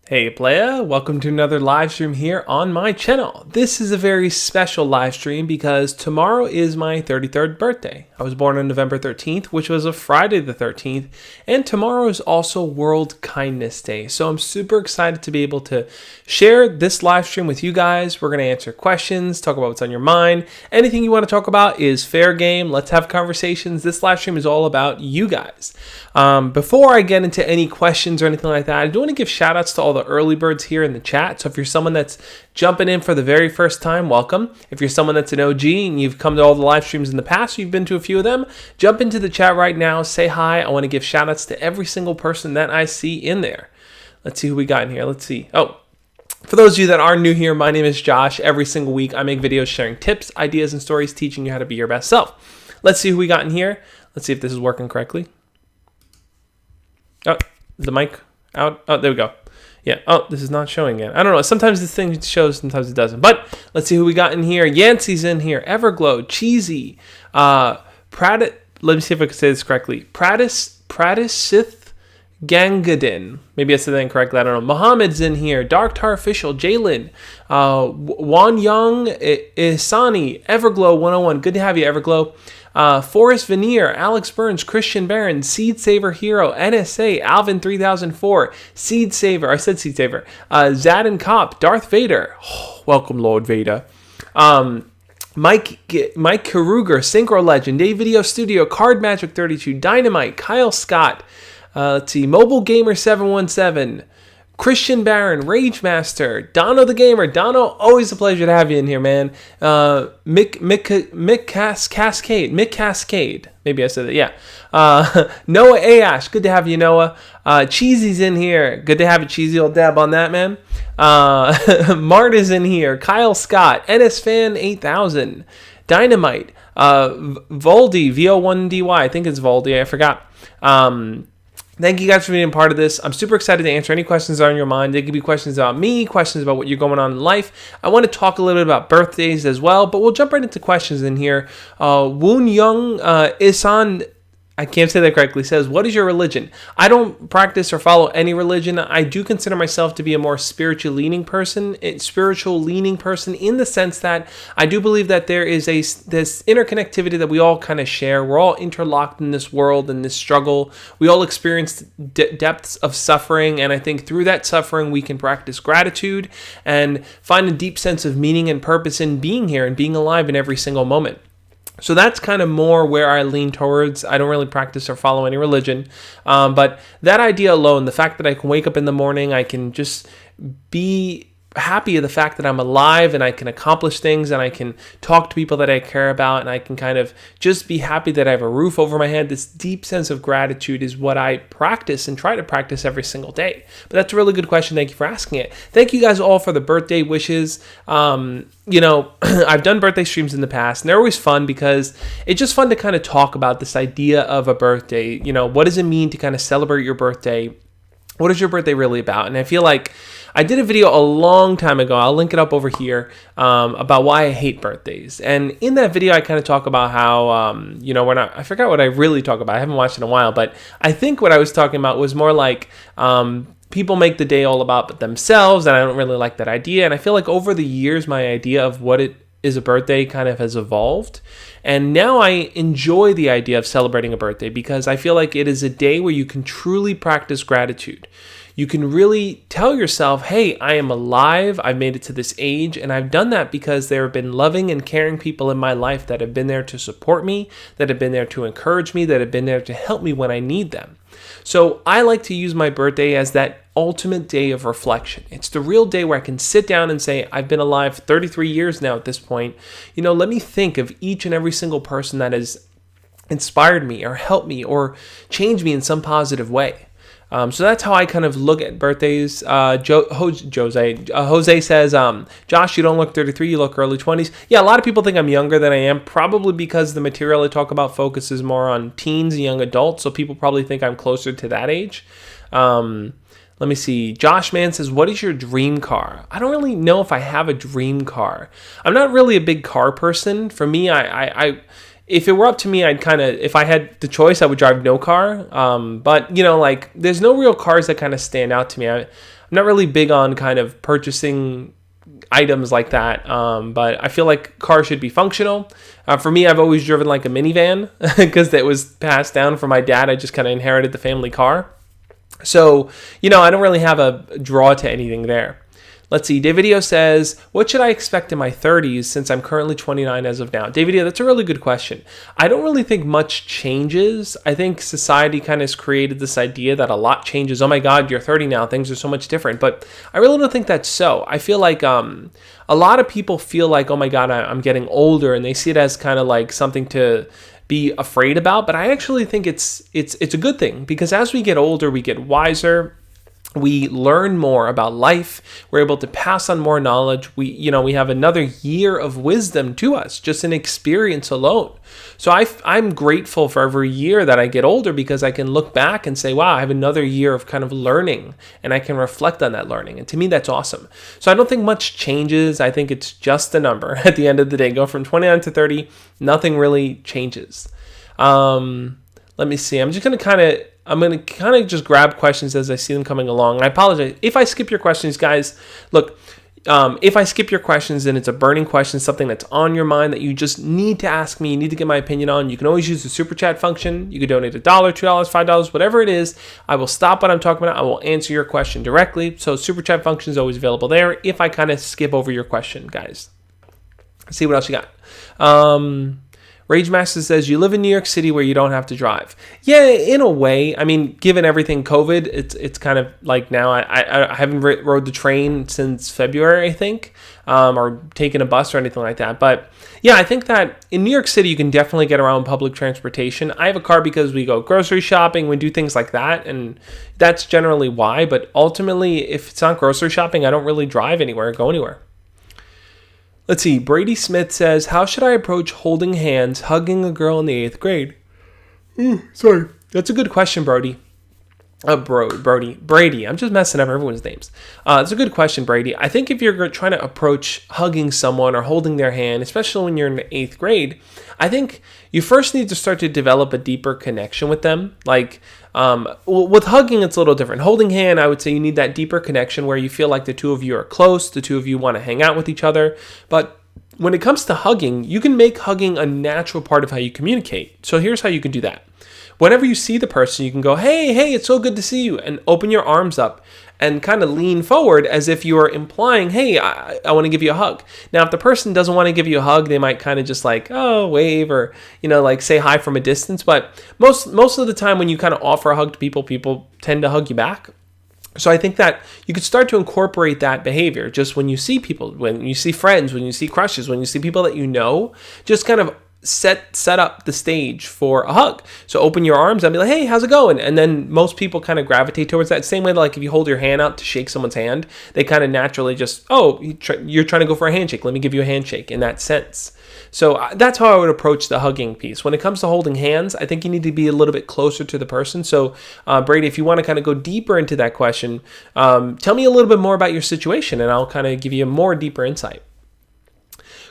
Hey playa, welcome to another live stream here on my channel. This is a very special live stream because tomorrow is my 33rd birthday. I was born on November 13th, which was a Friday the 13th, and tomorrow is also World Kindness Day. So I'm super excited to be able to share this live stream with you guys. We're going to answer questions, talk about what's on your mind. Anything you want to talk about is fair game. Let's have conversations. This live stream is all about you guys. Before I get into any questions or anything like that, I do want to give shout outs to all the early birds here in the chat. So if you're someone that's jumping in for the very first time, welcome. If you're someone that's an OG and you've come to all the live streams in the past, you've been to a few of them, jump into the chat right now, say hi. I want to give shout outs to every single person that I see in there. Let's see who we got in here. Let's see. Oh, for those of you that are new here, my name is Josh. Every single week I make videos sharing tips, ideas, and stories teaching you how to be your best self. Let's see who we got in here. Let's see if this is working correctly. Oh, is the mic out? Oh, there we go. Yeah. Oh, this is not showing yet. I don't know. Sometimes this thing shows, sometimes it doesn't. But let's see who we got in here. Yancey's in here. Everglow. Cheesy. Let me see if I can say this correctly. Pradisith Gangadin. Maybe I said that incorrectly. I don't know. Mohammed's in here. Dark Tar Official. Jalen. Wan Young. Isani. Everglow 101. Good to have you, Everglow. Forrest Veneer, Alex Burns, Christian Barron, Seed Saver Hero, NSA, Alvin 3004, Seed Saver, I said Seed Saver, Zadin Cop, Darth Vader, welcome Lord Vader, Mike Karuger, Synchro Legend, Day Video Studio, Card Magic 32, Dynamite, Kyle Scott, let's see, Mobile Gamer 717, Christian Barron, Rage Master, Dono the Gamer. Dono, always a pleasure to have you in here, man. Mick Cascade. Maybe I said that, yeah. Noah Ayash, good to have you, Noah. Cheesy's in here. Good to have you, Cheesy. Old dab on that, man. Mart is in here. Kyle Scott, NSFan 8000, Dynamite, Voldy, VO1DY. I think it's Voldy. I forgot. Thank you guys for being a part of this. I'm super excited to answer any questions that are on your mind. They could be questions about me, questions about what you're going on in life. I want to talk a little bit about birthdays as well, but we'll jump right into questions in here. Woon Young Isan, I can't say that correctly, says, what is your religion? I don't practice or follow any religion. I do consider myself to be a more spiritual leaning person in the sense that I do believe that there is this interconnectivity that we all kind of share. We're all interlocked in this world and this struggle. We all experience depths of suffering, and I think through that suffering we can practice gratitude and find a deep sense of meaning and purpose in being here and being alive in every single moment. So that's kind of more where I lean towards. I don't really practice or follow any religion. But that idea alone, the fact that I can wake up in the morning, I can just be happy of the fact that I'm alive and I can accomplish things and I can talk to people that I care about and I can kind of just be happy that I have a roof over my head. This deep sense of gratitude is what I practice and try to practice every single day. But that's a really good question. Thank you for asking it. Thank you guys all for the birthday wishes. I've done birthday streams in the past and they're always fun because it's just fun to kind of talk about this idea of a birthday. What does it mean to kind of celebrate your birthday? What is your birthday really about? And I feel like I did a video a long time ago, I'll link it up over here, about why I hate birthdays. And in that video, I kind of talk about how, I forgot what I really talk about. I haven't watched it in a while, but I think what I was talking about was more like people make the day all about themselves, and I don't really like that idea. And I feel like over the years, my idea of what it is a birthday kind of has evolved. And now I enjoy the idea of celebrating a birthday because I feel like it is a day where you can truly practice gratitude. You can really tell yourself, hey, I am alive, I've made it to this age, and I've done that because there have been loving and caring people in my life that have been there to support me, that have been there to encourage me, that have been there to help me when I need them. So I like to use my birthday as that ultimate day of reflection. It's the real day where I can sit down and say, I've been alive 33 years now at this point. Let me think of each and every single person that has inspired me or helped me or changed me in some positive way. So that's how I kind of look at birthdays. Jose says, Josh, you don't look 33, you look early 20s. Yeah, a lot of people think I'm younger than I am, probably because the material I talk about focuses more on teens and young adults, so people probably think I'm closer to that age. Let me see. Josh Man says, what is your dream car? I don't really know if I have a dream car. I'm not really a big car person. For me, if it were up to me, if I had the choice, I would drive no car. But, like, there's no real cars that kind of stand out to me. I'm not really big on kind of purchasing items like that. But I feel like cars should be functional. For me, I've always driven like a minivan because that was passed down from my dad. I just kind of inherited the family car. So, I don't really have a draw to anything there. Let's see. Davidio says, what should I expect in my 30s since I'm currently 29 as of now? Davidio, that's a really good question. I don't really think much changes. I think society kind of has created this idea that a lot changes. Oh my God, you're 30 now. Things are so much different. But I really don't think that's so. I feel like a lot of people feel like, oh my God, I'm getting older, and they see it as kind of like something to be afraid about. But I actually think it's a good thing, because as we get older, we get wiser. We learn more about life. We're able to pass on more knowledge. We have another year of wisdom to us, just in experience alone. So I'm grateful for every year that I get older, because I can look back and say, wow, I have another year of kind of learning, and I can reflect on that learning. And to me, that's awesome. So I don't think much changes. I think it's just a number at the end of the day. Go from 29 to 30, nothing really changes. Let me see. I'm going to kind of just grab questions as I see them coming along. And I apologize if I skip your questions, guys. Look, if I skip your questions and it's a burning question, something that's on your mind that you just need to ask me, you need to get my opinion on, you can always use the super chat function. You can donate $1, $2, $5, whatever it is. I will stop what I'm talking about. I will answer your question directly. So super chat function is always available there if I kind of skip over your question, guys. Let's see what else you got. Rage Master says, you live in New York City where you don't have to drive. Yeah, in a way. I mean, given everything COVID, it's kind of like now I haven't rode the train since February, I think, or taken a bus or anything like that. But yeah, I think that in New York City, you can definitely get around public transportation. I have a car because we go grocery shopping, we do things like that, and that's generally why. But ultimately, if it's not grocery shopping, I don't really drive anywhere, go anywhere. Let's see. Brady Smith says, how should I approach holding hands, hugging a girl in the 8th grade? Sorry. That's a good question, Brody. Brady. I'm just messing up everyone's names. It's a good question, Brady. I think if you're trying to approach hugging someone or holding their hand, especially when you're in the 8th grade, I think you first need to start to develop a deeper connection with them. Like, with hugging, it's a little different. Holding hand, I would say you need that deeper connection where you feel like the two of you are close, the two of you want to hang out with each other. But when it comes to hugging, you can make hugging a natural part of how you communicate. So here's how you can do that. Whenever you see the person, you can go, hey, it's so good to see you, and open your arms up and kind of lean forward as if you are implying, hey, I want to give you a hug. Now, if the person doesn't want to give you a hug, they might kind of just like, wave or, like say hi from a distance. But most of the time when you kind of offer a hug to people tend to hug you back. So I think that you could start to incorporate that behavior just when you see people, when you see friends, when you see crushes, when you see people that you know, just kind of set up the stage for a hug. So open your arms and be like, hey, how's it going? And then most people kind of gravitate towards that. Same way, like if you hold your hand out to shake someone's hand, they kind of naturally just, you're trying to go for a handshake. Let me give you a handshake in that sense. So that's how I would approach the hugging piece. When it comes to holding hands, I think you need to be a little bit closer to the person. So Brady, if you want to kind of go deeper into that question, tell me a little bit more about your situation and I'll kind of give you a more deeper insight.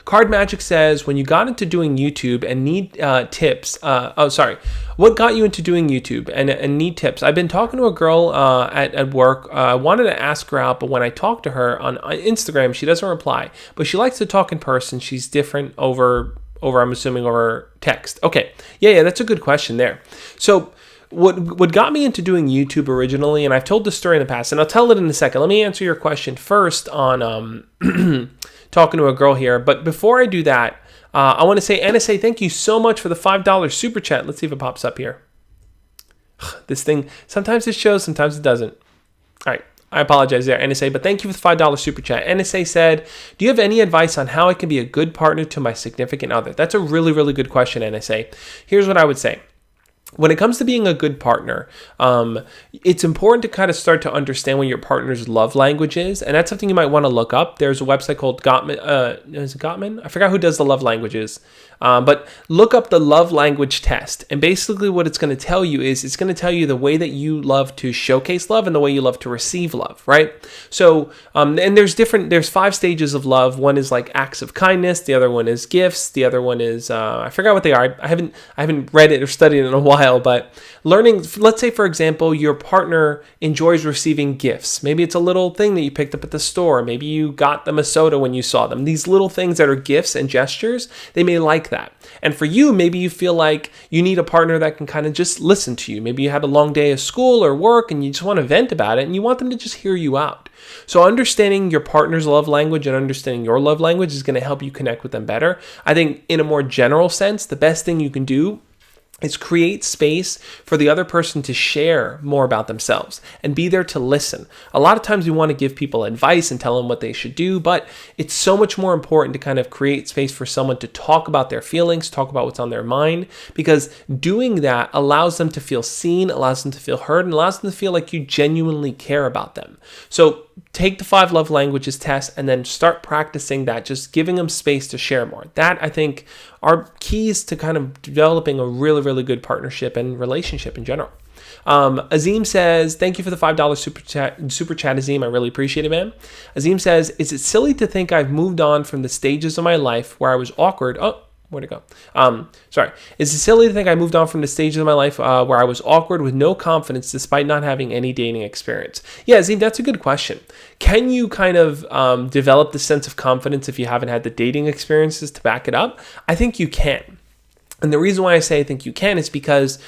Card Magic says, when you got into doing YouTube and need tips, what got you into doing YouTube and need tips? I've been talking to a girl at work. I wanted to ask her out, but when I talk to her on Instagram, she doesn't reply. But she likes to talk in person. She's different over I'm assuming, over text. Okay. Yeah, that's a good question there. So what got me into doing YouTube originally, and I've told this story in the past, and I'll tell it in a second. Let me answer your question first on talking to a girl here. But before I do that, I want to say, NSA, thank you so much for the $5 super chat. Let's see if it pops up here. This thing, sometimes it shows, sometimes it doesn't. All right. I apologize there, NSA, but thank you for the $5 super chat. NSA said, do you have any advice on how I can be a good partner to my significant other? That's a really, really good question, NSA. Here's what I would say. When it comes to being a good partner, it's important to kind of start to understand what your partner's love language is. And that's something you might want to look up. There's a website called Gottman. Is it Gottman? I forgot who does the love languages. But look up the love language test. And basically what it's going to tell you is it's going to tell you the way that you love to showcase love and the way you love to receive love, right? So, and there's 5 stages of love. One is like acts of kindness. The other one is gifts. The other one is, I forgot what they are. I haven't read it or studied it in a while, but learning, let's say for example, your partner enjoys receiving gifts. Maybe it's a little thing that you picked up at the store. Maybe you got them a soda when you saw them. These little things that are gifts and gestures, they may like that. And for you, maybe you feel like you need a partner that can kind of just listen to you. Maybe you had a long day of school or work and you just want to vent about it and you want them to just hear you out. So understanding your partner's love language and understanding your love language is going to help you connect with them better. I think in a more general sense, the best thing you can do is create space for the other person to share more about themselves and be there to listen. A lot of times we want to give people advice and tell them what they should do, but it's so much more important to kind of create space for someone to talk about their feelings, talk about what's on their mind, because doing that allows them to feel seen, allows them to feel heard, and allows them to feel like you genuinely care about them. So take the 5 love languages test and then start practicing that, just giving them space to share more. That, I think, are keys to kind of developing a really, really good partnership and relationship in general. Azim says, thank you for the $5 super chat, Azim. I really appreciate it, man. Azim says, is it silly to think I've moved on from the stages of my life where I was awkward? Oh, where'd it go? Is it silly to think I moved on from the stages of my life where I was awkward with no confidence despite not having any dating experience? Yeah, Azim, that's a good question. Can you kind of develop the sense of confidence if you haven't had the dating experiences to back it up? I think you can. And the reason why I say I think you can is because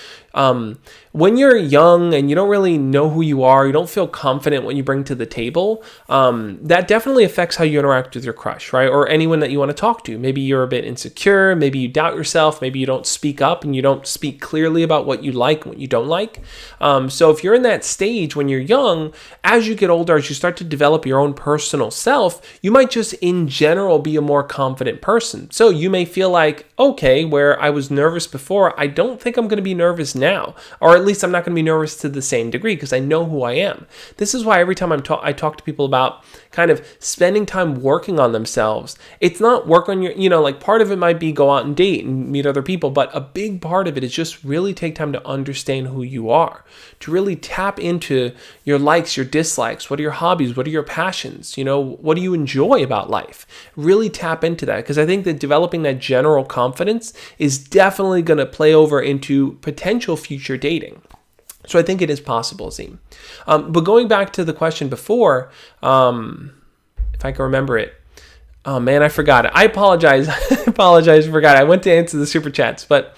when you're young and you don't really know who you are, you don't feel confident when you bring to the table, that definitely affects how you interact with your crush, right? Or anyone that you want to talk to. Maybe you're a bit insecure, maybe you doubt yourself, maybe you don't speak up and you don't speak clearly about what you like and what you don't like. So if you're in that stage when you're young, as you get older, as you start to develop your own personal self, you might just in general be a more confident person. So you may feel like, okay, where I was nervous before, I don't think I'm going to be nervous now, or at least I'm not going to be nervous to the same degree because I know who I am. This is why every time I talk to people about kind of spending time working on themselves, it's not work on your, like part of it might be go out and date and meet other people, but a big part of it is just really take time to understand who you are, to really tap into your likes, your dislikes, what are your hobbies, what are your passions, what do you enjoy about life? Really tap into that, because I think that developing that general confidence is definitely going to play over into potential future dating. So I think it is possible, Zim. But going back to the question before, if I can remember it. Oh man, I forgot it. I apologize. I forgot. I went to answer the super chats, but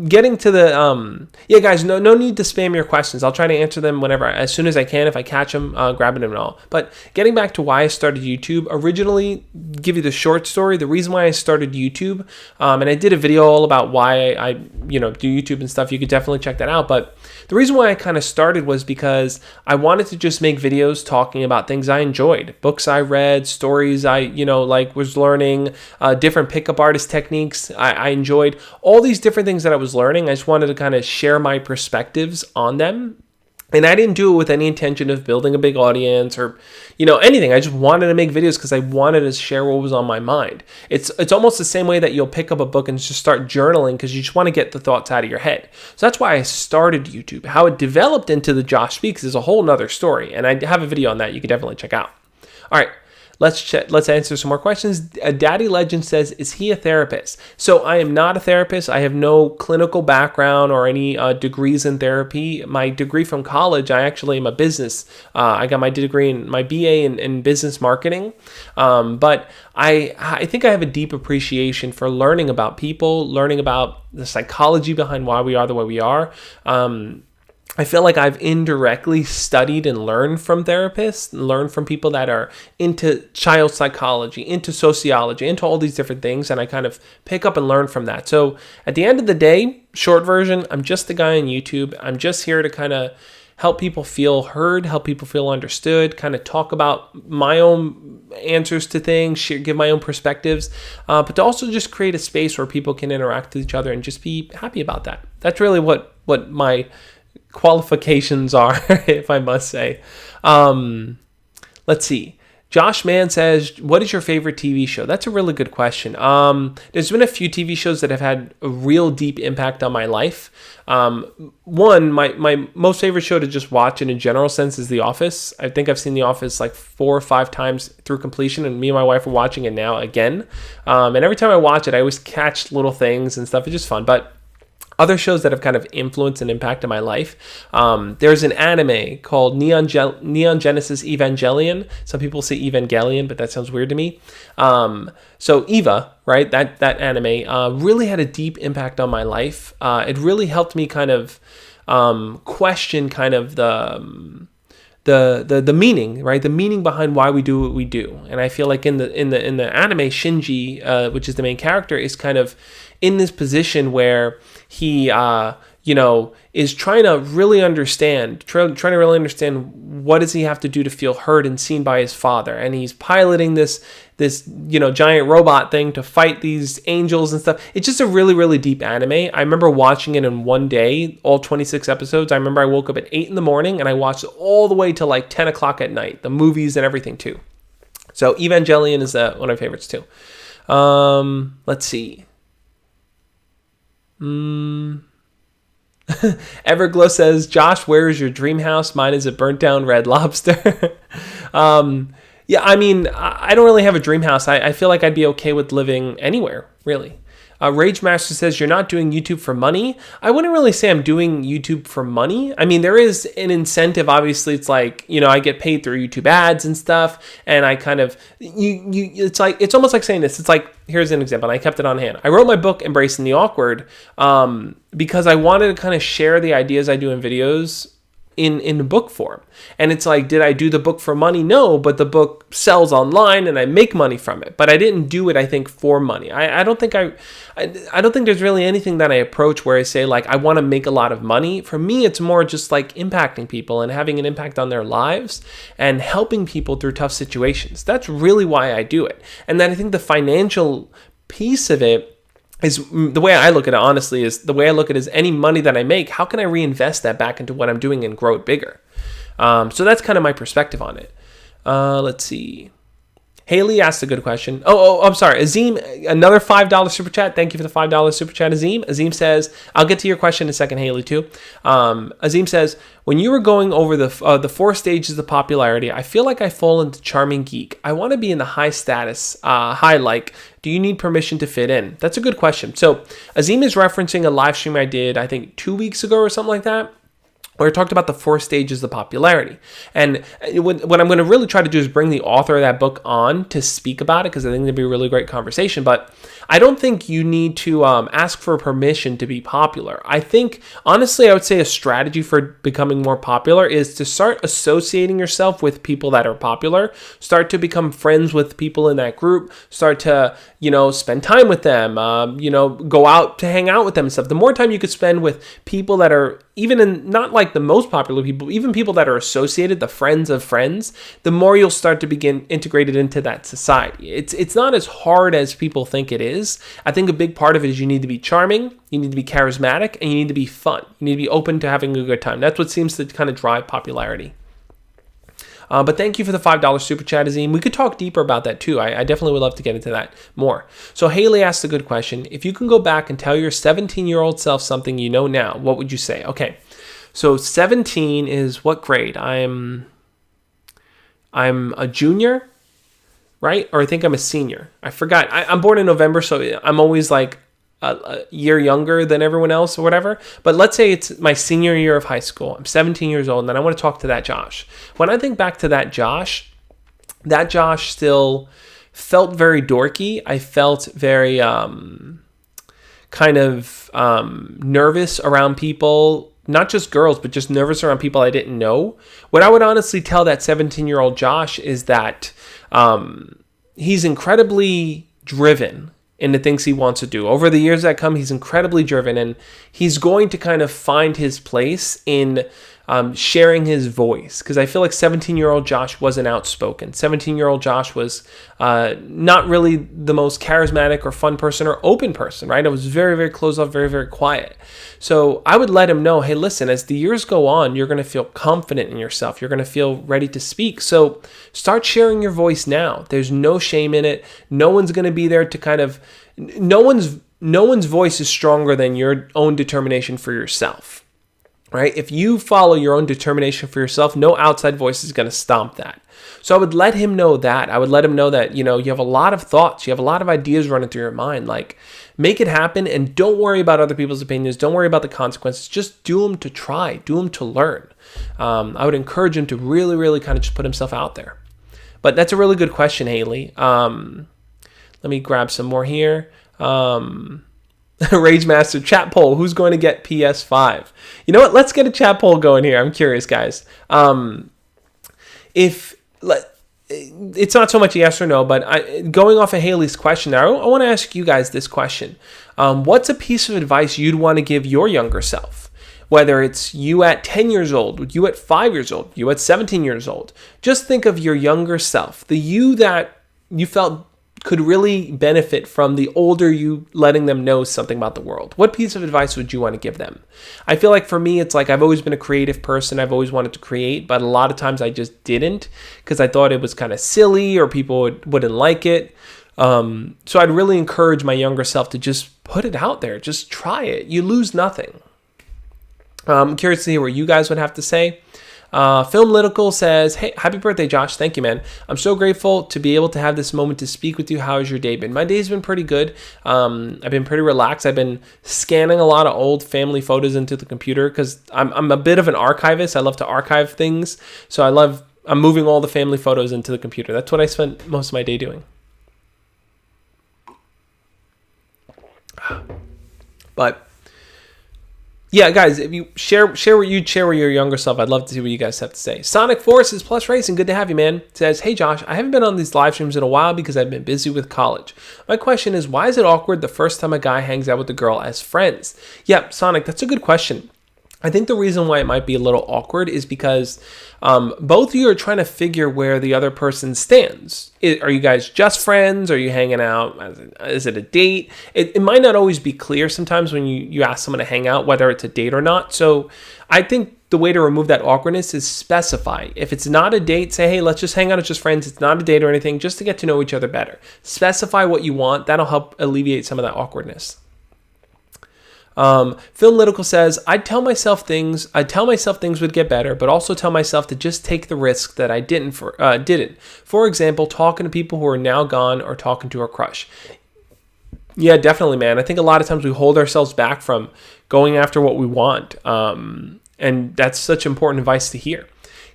getting to the guys, no need to spam your questions. I'll try to answer them as soon as I can. If I catch them, grabbing them and all. But getting back to why I started YouTube, originally, give you the short story. The reason why I started YouTube, and I did a video all about why I do YouTube and stuff. You could definitely check that out. But the reason why I kind of started was because I wanted to just make videos talking about things I enjoyed, books I read, stories I was learning, different pickup artist techniques I enjoyed, all these different things that I was learning. I just wanted to kind of share my perspectives on them. And I didn't do it with any intention of building a big audience or, anything. I just wanted to make videos because I wanted to share what was on my mind. It's almost the same way that you'll pick up a book and just start journaling because you just want to get the thoughts out of your head. So that's why I started YouTube. How it developed into the Josh Speaks is a whole nother story. And I have a video on that you can definitely check out. All right. Let's answer some more questions. Daddy Legend says, is he a therapist? So I am not a therapist. I have no clinical background or any degrees in therapy. My degree from college, I actually am a business. I got my degree in my BA in business marketing. But I think I have a deep appreciation for learning about people, learning about the psychology behind why we are the way we are. I feel like I've indirectly studied and learned from therapists, and learned from people that are into child psychology, into sociology, into all these different things, and I kind of pick up and learn from that. So at the end of the day, short version, I'm just a guy on YouTube. I'm just here to kind of help people feel heard, help people feel understood, kind of talk about my own answers to things, give my own perspectives, but to also just create a space where people can interact with each other and just be happy about that. That's really what my qualifications are, if I must say. Let's see. Josh Mann says, what is your favorite TV show? That's a really good question. There's been a few TV shows that have had a real deep impact on my life. One, my most favorite show to just watch in a general sense is The Office. I think I've seen The Office like 4 or 5 times through completion, and me and my wife are watching it now again. And every time I watch it, I always catch little things and stuff. It's just fun. But other shows that have kind of influenced and impacted my life. There's an anime called Neon Genesis Evangelion. Some people say Evangelion, but that sounds weird to me. So Eva, right? That anime really had a deep impact on my life. It really helped me kind of question kind of the meaning, right? The meaning behind why we do what we do. And I feel like in the anime, Shinji, which is the main character, is kind of in this position where he is trying to really understand what does he have to do to feel heard and seen by his father. And he's piloting this giant robot thing to fight these angels and stuff. It's just a really, really deep anime. I remember watching it in one day, all 26 episodes. I remember I woke up at 8 in the morning and I watched it all the way till like 10 o'clock at night, the movies and everything too. So Evangelion is one of my favorites too. Let's see. Everglow says, Josh, where is your dream house? Mine is a burnt down Red Lobster. Yeah, I mean, I don't really have a dream house. I feel like I'd be okay with living anywhere, really. Rage Master says, you're not doing YouTube for money. I wouldn't really say I'm doing YouTube for money. I mean, there is an incentive. Obviously, it's like, I get paid through YouTube ads and stuff. And I kind of, it's almost like saying this. It's like, here's an example. And I kept it on hand. I wrote my book, Embracing the Awkward, because I wanted to kind of share the ideas I do in videos in book form. And it's like, did I do the book for money? No, but the book sells online and I make money from it. But I didn't do it, I think, for money. I don't think there's really anything that I approach where I say like, I want to make a lot of money. For me, it's more just like impacting people and having an impact on their lives and helping people through tough situations. That's really why I do it. And then I think the financial piece of it is the way I look at it, honestly, is the way I look at it is any money that I make, how can I reinvest that back into what I'm doing and grow it bigger? So that's kind of my perspective on it. Let's see. Haley asked a good question. I'm sorry. Azim, another $5 super chat. Thank you for the $5 super chat, Azim. Azim says, I'll get to your question in a second, Haley, too. Azim says, when you were going over the 4 stages of popularity, I feel like I fall into charming geek. I want to be in the high status, do you need permission to fit in? That's a good question. So Azim is referencing a live stream I did, I think 2 weeks ago or something like that, where I talked about the 4 stages of popularity. And what I'm going to really try to do is bring the author of that book on to speak about it, because I think it'd be a really great conversation. But I don't think you need to ask for permission to be popular. I think, honestly, I would say a strategy for becoming more popular is to start associating yourself with people that are popular, start to become friends with people in that group, start to, spend time with them, go out to hang out with them and stuff. The more time you could spend with people that are even in, not like the most popular people, even people that are associated, the friends of friends, the more you'll start to begin integrated into that society. It's not as hard as people think it is. I think a big part of it is you need to be charming, you need to be charismatic, and you need to be fun. You need to be open to having a good time. That's what seems to kind of drive popularity. But thank you for the $5 super chat, Azim. We could talk deeper about that too. I definitely would love to get into that more. So Haley asked a good question. If you can go back and tell your 17-year-old self something you know now, what would you say? Okay, so 17 is what grade? I'm a junior, right? Or I think I'm a senior. I forgot. I'm born in November, so I'm always like a year younger than everyone else or whatever. But let's say it's my senior year of high school. I'm 17 years old, and then I want to talk to that Josh. When I think back to that Josh still felt very dorky. I felt very nervous around people, not just girls, but just nervous around people I didn't know. What I would honestly tell that 17-year-old Josh is that he's incredibly driven in the things he wants to do. Over the years that come, he's incredibly driven, and he's going to kind of find his place in sharing his voice, because I feel like 17-year-old Josh wasn't outspoken. 17-year-old Josh was not really the most charismatic or fun person or open person, right? It was very, very closed off, very, very quiet. So I would let him know, hey, listen, as the years go on, you're going to feel confident in yourself. You're going to feel ready to speak. So start sharing your voice now. There's no shame in it. No one's going to be there to kind of, no one's voice is stronger than your own determination for yourself, right? If you follow your own determination for yourself, no outside voice is going to stomp that. So I would let him know that. I would let him know that, you have a lot of thoughts. You have a lot of ideas running through your mind. Like, make it happen, and don't worry about other people's opinions. Don't worry about the consequences. Just do them to try. Do them to learn. I would encourage him to really, really kind of just put himself out there. But that's a really good question, Haley. Let me grab some more here. Rage Master, chat poll, who's going to get PS5? You know what? Let's get a chat poll going here. I'm curious, guys. It's not so much yes or no, but going off of Haley's question there, I want to ask you guys this question. What's a piece of advice you'd want to give your younger self? Whether it's you at 10 years old, you at 5 years old, you at 17 years old. Just think of your younger self, the you that you felt could really benefit from the older you letting them know something about the world. What piece of advice would you want to give them? I feel like for me, it's like I've always been a creative person. I've always wanted to create, but a lot of times I just didn't because I thought it was kind of silly or people wouldn't like it. So I'd really encourage my younger self to just put it out there. Just try it. You lose nothing. I'm curious to hear what you guys would have to say. Filmlitical says, hey, happy birthday, Josh. Thank you, man. I'm so grateful to be able to have this moment to speak with you. How has your day been? My day's been pretty good. I've been pretty relaxed. I've been scanning a lot of old family photos into the computer because I'm a bit of an archivist. I love to archive things. So I'm moving all the family photos into the computer. That's what I spent most of my day doing. But yeah, guys, if you share what you'd share with your younger self, I'd love to see what you guys have to say. Sonic Forces Plus Racing, good to have you, man. Says, hey, Josh, I haven't been on these live streams in a while because I've been busy with college. My question is, why is it awkward the first time a guy hangs out with a girl as friends? Yep, Sonic, that's a good question. I think the reason why it might be a little awkward is because both of you are trying to figure where the other person stands. Are you guys just friends? Are you hanging out? Is it a date? It might not always be clear sometimes when you ask someone to hang out, whether it's a date or not. So I think the way to remove that awkwardness is specify. If it's not a date, say, hey, let's just hang out as just friends. It's not a date or anything, just to get to know each other better. Specify what you want. That'll help alleviate some of that awkwardness. Filmlitical says, I'd tell myself things would get better, but also tell myself to just take the risk that I didn't. For example, talking to people who are now gone or talking to a crush. Yeah, definitely, man. I think a lot of times we hold ourselves back from going after what we want. And that's such important advice to hear.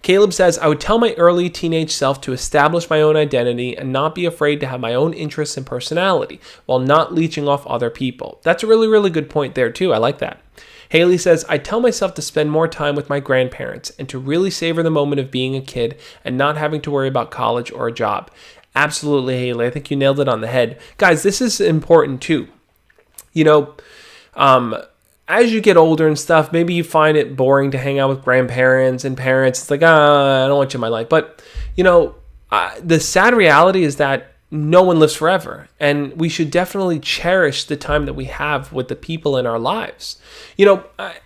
Caleb says, I would tell my early teenage self to establish my own identity and not be afraid to have my own interests and personality while not leeching off other people. That's a really, really good point there too. I like that. Haley says, I tell myself to spend more time with my grandparents and to really savor the moment of being a kid and not having to worry about college or a job. Absolutely, Haley. I think you nailed it on the head. Guys, this is important too. As you get older and stuff, maybe you find it boring to hang out with grandparents and parents. It's like, I don't want you in my life. But, the sad reality is that no one lives forever. And we should definitely cherish the time that we have with the people in our lives.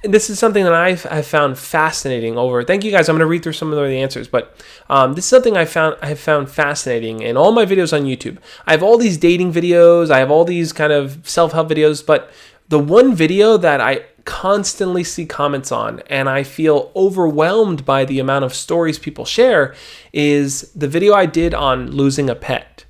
This is something that I've found fascinating thank you guys. I'm going to read through some of the answers. But this is something I have found fascinating in all my videos on YouTube. I have all these dating videos. I have all these kind of self-help videos. But the one video that I constantly see comments on and I feel overwhelmed by the amount of stories people share is the video I did on losing a pet.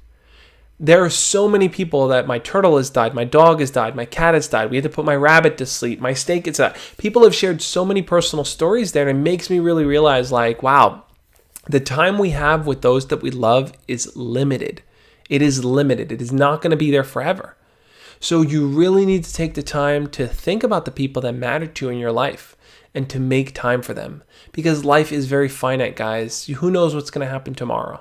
There are so many people that my turtle has died, my dog has died, my cat has died, we had to put my rabbit to sleep, my steak has died. People have shared so many personal stories there, and it makes me really realize, like, wow, the time we have with those that we love is limited. It is limited. It is not going to be there forever. So you really need to take the time to think about the people that matter to you in your life and to make time for them, because life is very finite, guys. Who knows what's going to happen tomorrow?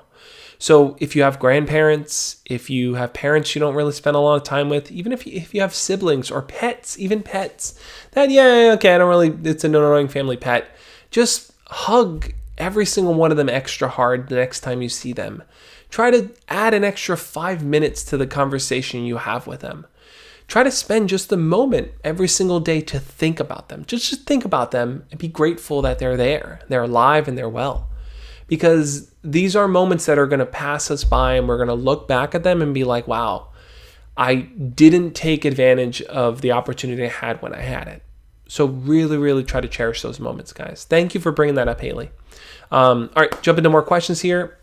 So if you have grandparents, if you have parents you don't really spend a lot of time with, even if you have siblings or pets, even pets, then okay, it's an annoying family pet. Just hug every single one of them extra hard the next time you see them. Try to add an extra 5 minutes to the conversation you have with them. Try to spend just a moment every single day to think about them. Just think about them and be grateful that they're there, they're alive, and they're well. Because these are moments that are going to pass us by, and we're going to look back at them and be like, wow, I didn't take advantage of the opportunity I had when I had it. So really, really try to cherish those moments, guys. Thank you for bringing that up, Haley. All right, jump into more questions here.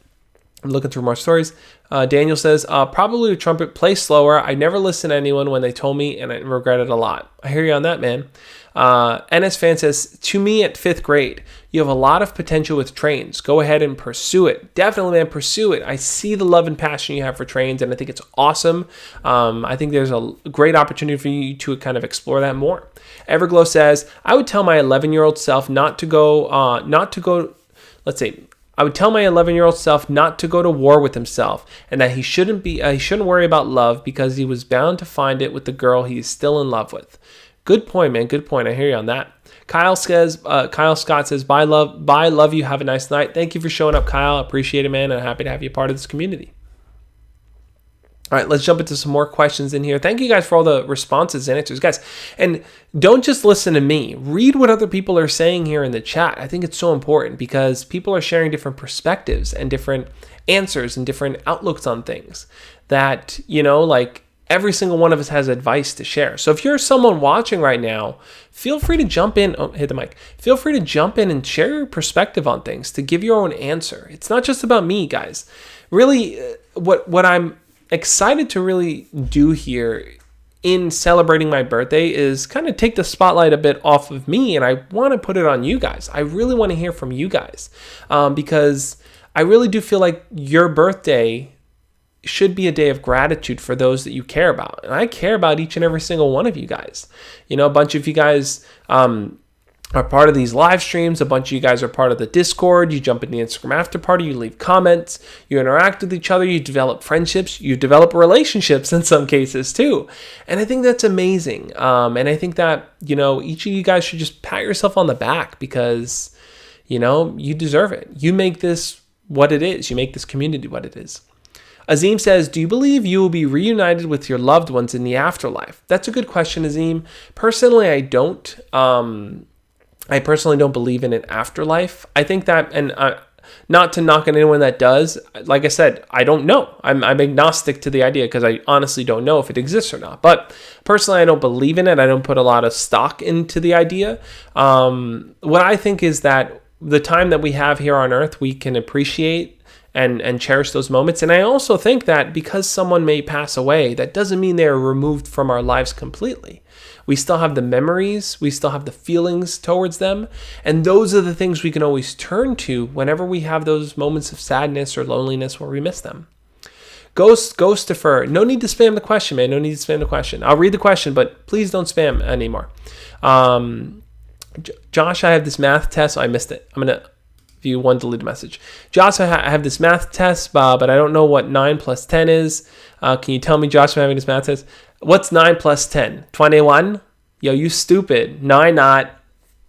I'm looking through more stories. Daniel says, probably a trumpet, play slower. I never listened to anyone when they told me, and I regret it a lot. I hear you on that, man. NS Fan says, to me at 5th grade, you have a lot of potential with trains. Go ahead and pursue it. Definitely, man, pursue it. I see the love and passion you have for trains, and I think it's awesome. I think there's a great opportunity for you to kind of explore that more. Everglow says, I would tell my 11-year-old self I would tell my 11-year-old self not to go to war with himself, and that he shouldn't worry about love because he was bound to find it with the girl he's still in love with. Good point, man. Good point. I hear you on that. Kyle Scott says, bye, love you. Have a nice night. Thank you for showing up, Kyle. Appreciate it, man. And happy to have you part of this community. All right, let's jump into some more questions in here. Thank you guys for all the responses and answers, guys. And don't just listen to me. Read what other people are saying here in the chat. I think it's so important because people are sharing different perspectives and different answers and different outlooks on things that, like every single one of us has advice to share. So if you're someone watching right now, feel free to jump in. Oh, hit the mic. Feel free to jump in and share your perspective on things, to give your own answer. It's not just about me, guys. Really, what I'm excited to really do here in celebrating my birthday is kind of take the spotlight a bit off of me, and I want to put it on you guys. I really want to hear from you guys because I really do feel like your birthday should be a day of gratitude for those that you care about. And I care about each and every single one of you guys. A bunch of you guys are part of these live streams. A bunch of you guys are part of the Discord. You jump in the Instagram after party. You leave comments. You interact with each other. You develop friendships. You develop relationships in some cases too. And I think that's amazing. And I think that, each of you guys should just pat yourself on the back because, you deserve it. You make this what it is. You make this community what it is. Azim says, do you believe you will be reunited with your loved ones in the afterlife? That's a good question, Azim. Personally, I don't. I personally don't believe in an afterlife. I think that, and not to knock on anyone that does, like I said, I don't know. I'm agnostic to the idea because I honestly don't know if it exists or not. But personally, I don't believe in it. I don't put a lot of stock into the idea. What I think is that the time that we have here on Earth, we can appreciate and cherish those moments. And I also think that because someone may pass away, that doesn't mean they're removed from our lives completely. We still have the memories, we still have the feelings towards them, and those are the things we can always turn to whenever we have those moments of sadness or loneliness where we miss them. Ghostifer, no need to spam the question, man. No need to spam the question. I'll read the question, but please don't spam anymore. Josh, I have this math test. I missed it. I'm going to view one deleted message. Josh, I have this math test, but I don't know what 9 plus 10 is. Can you tell me, Josh, I'm having this math test? What's 9 plus 10? 21? Yo, you stupid. 9 not.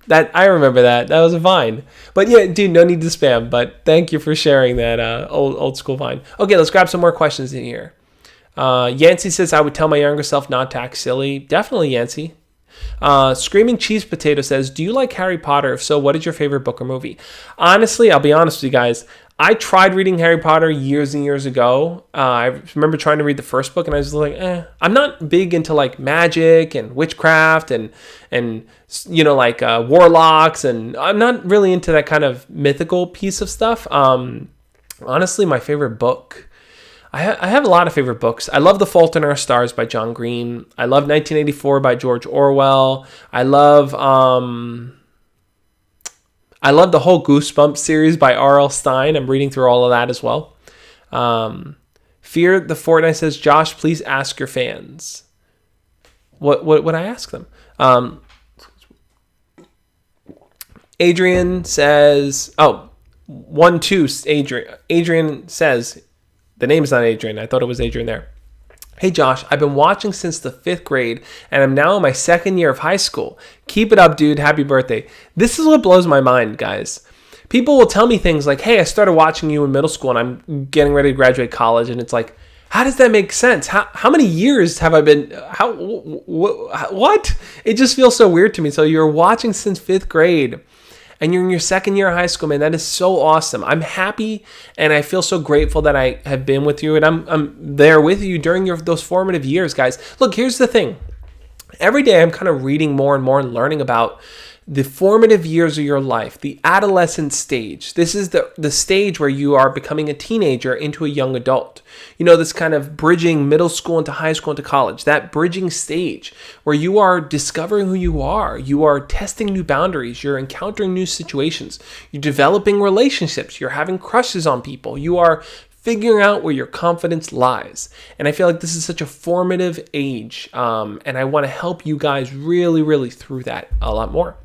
That I remember that. That was a Vine. But yeah, dude, no need to spam. But thank you for sharing that old school Vine. Okay, let's grab some more questions in here. Yancey says, I would tell my younger self not to act silly. Definitely, Yancey. Screaming Cheese Potato says, do you like Harry Potter? If so, what is your favorite book or movie? Honestly, I'll be honest with you guys. I tried reading Harry Potter years and years ago. I remember trying to read the first book and I was like, I'm not big into like magic and witchcraft and warlocks, and I'm not really into that kind of mythical piece of stuff. Honestly, my favorite book, I have a lot of favorite books. I love The Fault in Our Stars by John Green. I love 1984 by George Orwell. I love the whole Goosebumps series by R.L. Stine. I'm reading through all of that as well. Fear the Fortnite says, Josh, please ask your fans. What would I ask them? Adrian says, Adrian says, the name's not Adrian. I thought it was Adrian there. Hey Josh, I've been watching since the 5th grade and I'm now in my 2nd year of high school. Keep it up, dude. Happy birthday. This is what blows my mind, guys. People will tell me things like, hey, I started watching you in middle school and I'm getting ready to graduate college. And it's like, how does that make sense? How many years have I been? What? It just feels so weird to me. So you're watching since 5th grade. And you're in your 2nd year of high school, man. That is so awesome. I'm happy and I feel so grateful that I have been with you and I'm there with you during those formative years, guys. Look, here's the thing. Every day I'm kind of reading more and more and learning about the formative years of your life, the adolescent stage. This is the stage where you are becoming a teenager into a young adult. You know, this kind of bridging middle school into high school into college, that bridging stage where you are discovering who you are testing new boundaries, you're encountering new situations, you're developing relationships, you're having crushes on people, you are figuring out where your confidence lies. And I feel like this is such a formative age, and I want to help you guys really, really through that a lot more.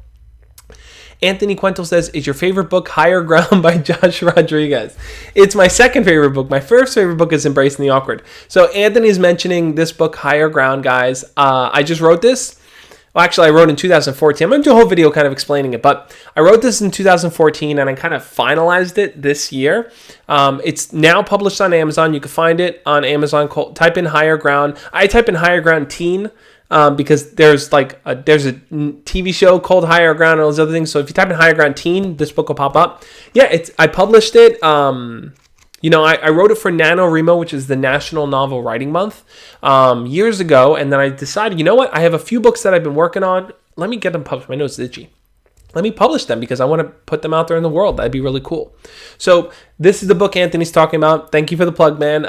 Anthony Quentel says, is your favorite book Higher Ground by Josh Rodriguez? It's my second favorite book. My first favorite book is Embracing the Awkward. So Anthony's mentioning this book, Higher Ground, guys. I just wrote this. Well, actually, I wrote in 2014. I'm going to do a whole video kind of explaining it, but I wrote this in 2014 and I kind of finalized it this year. It's now published on Amazon. You can find it on Amazon. Type in Higher Ground. I type in Higher Ground Teen. Because there's a TV show called Higher Ground and all those other things. So if you type in Higher Ground Teen, this book will pop up. Yeah, I published it. I wrote it for NaNoWriMo, which is the National Novel Writing Month, years ago. And then I decided, you know what? I have a few books that I've been working on. Let me get them published. My nose is itchy. Let me publish them because I want to put them out there in the world. That'd be really cool. So this is the book Anthony's talking about. Thank you for the plug, man.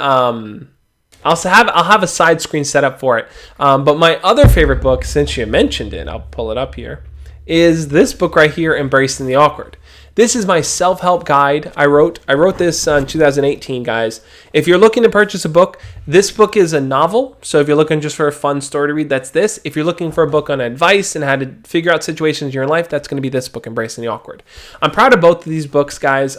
I'll have a side screen set up for it. But my other favorite book, since you mentioned it, I'll pull it up here, is this book right here, Embracing the Awkward. This is my self-help guide I wrote this in 2018, guys. If you're looking to purchase a book, this book is a novel. So if you're looking just for a fun story to read, that's this. If you're looking for a book on advice and how to figure out situations in your life, that's going to be this book, Embracing the Awkward. I'm proud of both of these books, guys.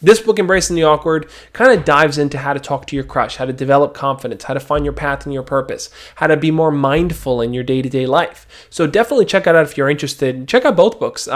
This book, Embracing the Awkward, kind of dives into how to talk to your crush, how to develop confidence, how to find your path and your purpose, how to be more mindful in your day-to-day life. So definitely check it out if you're interested. Check out both books.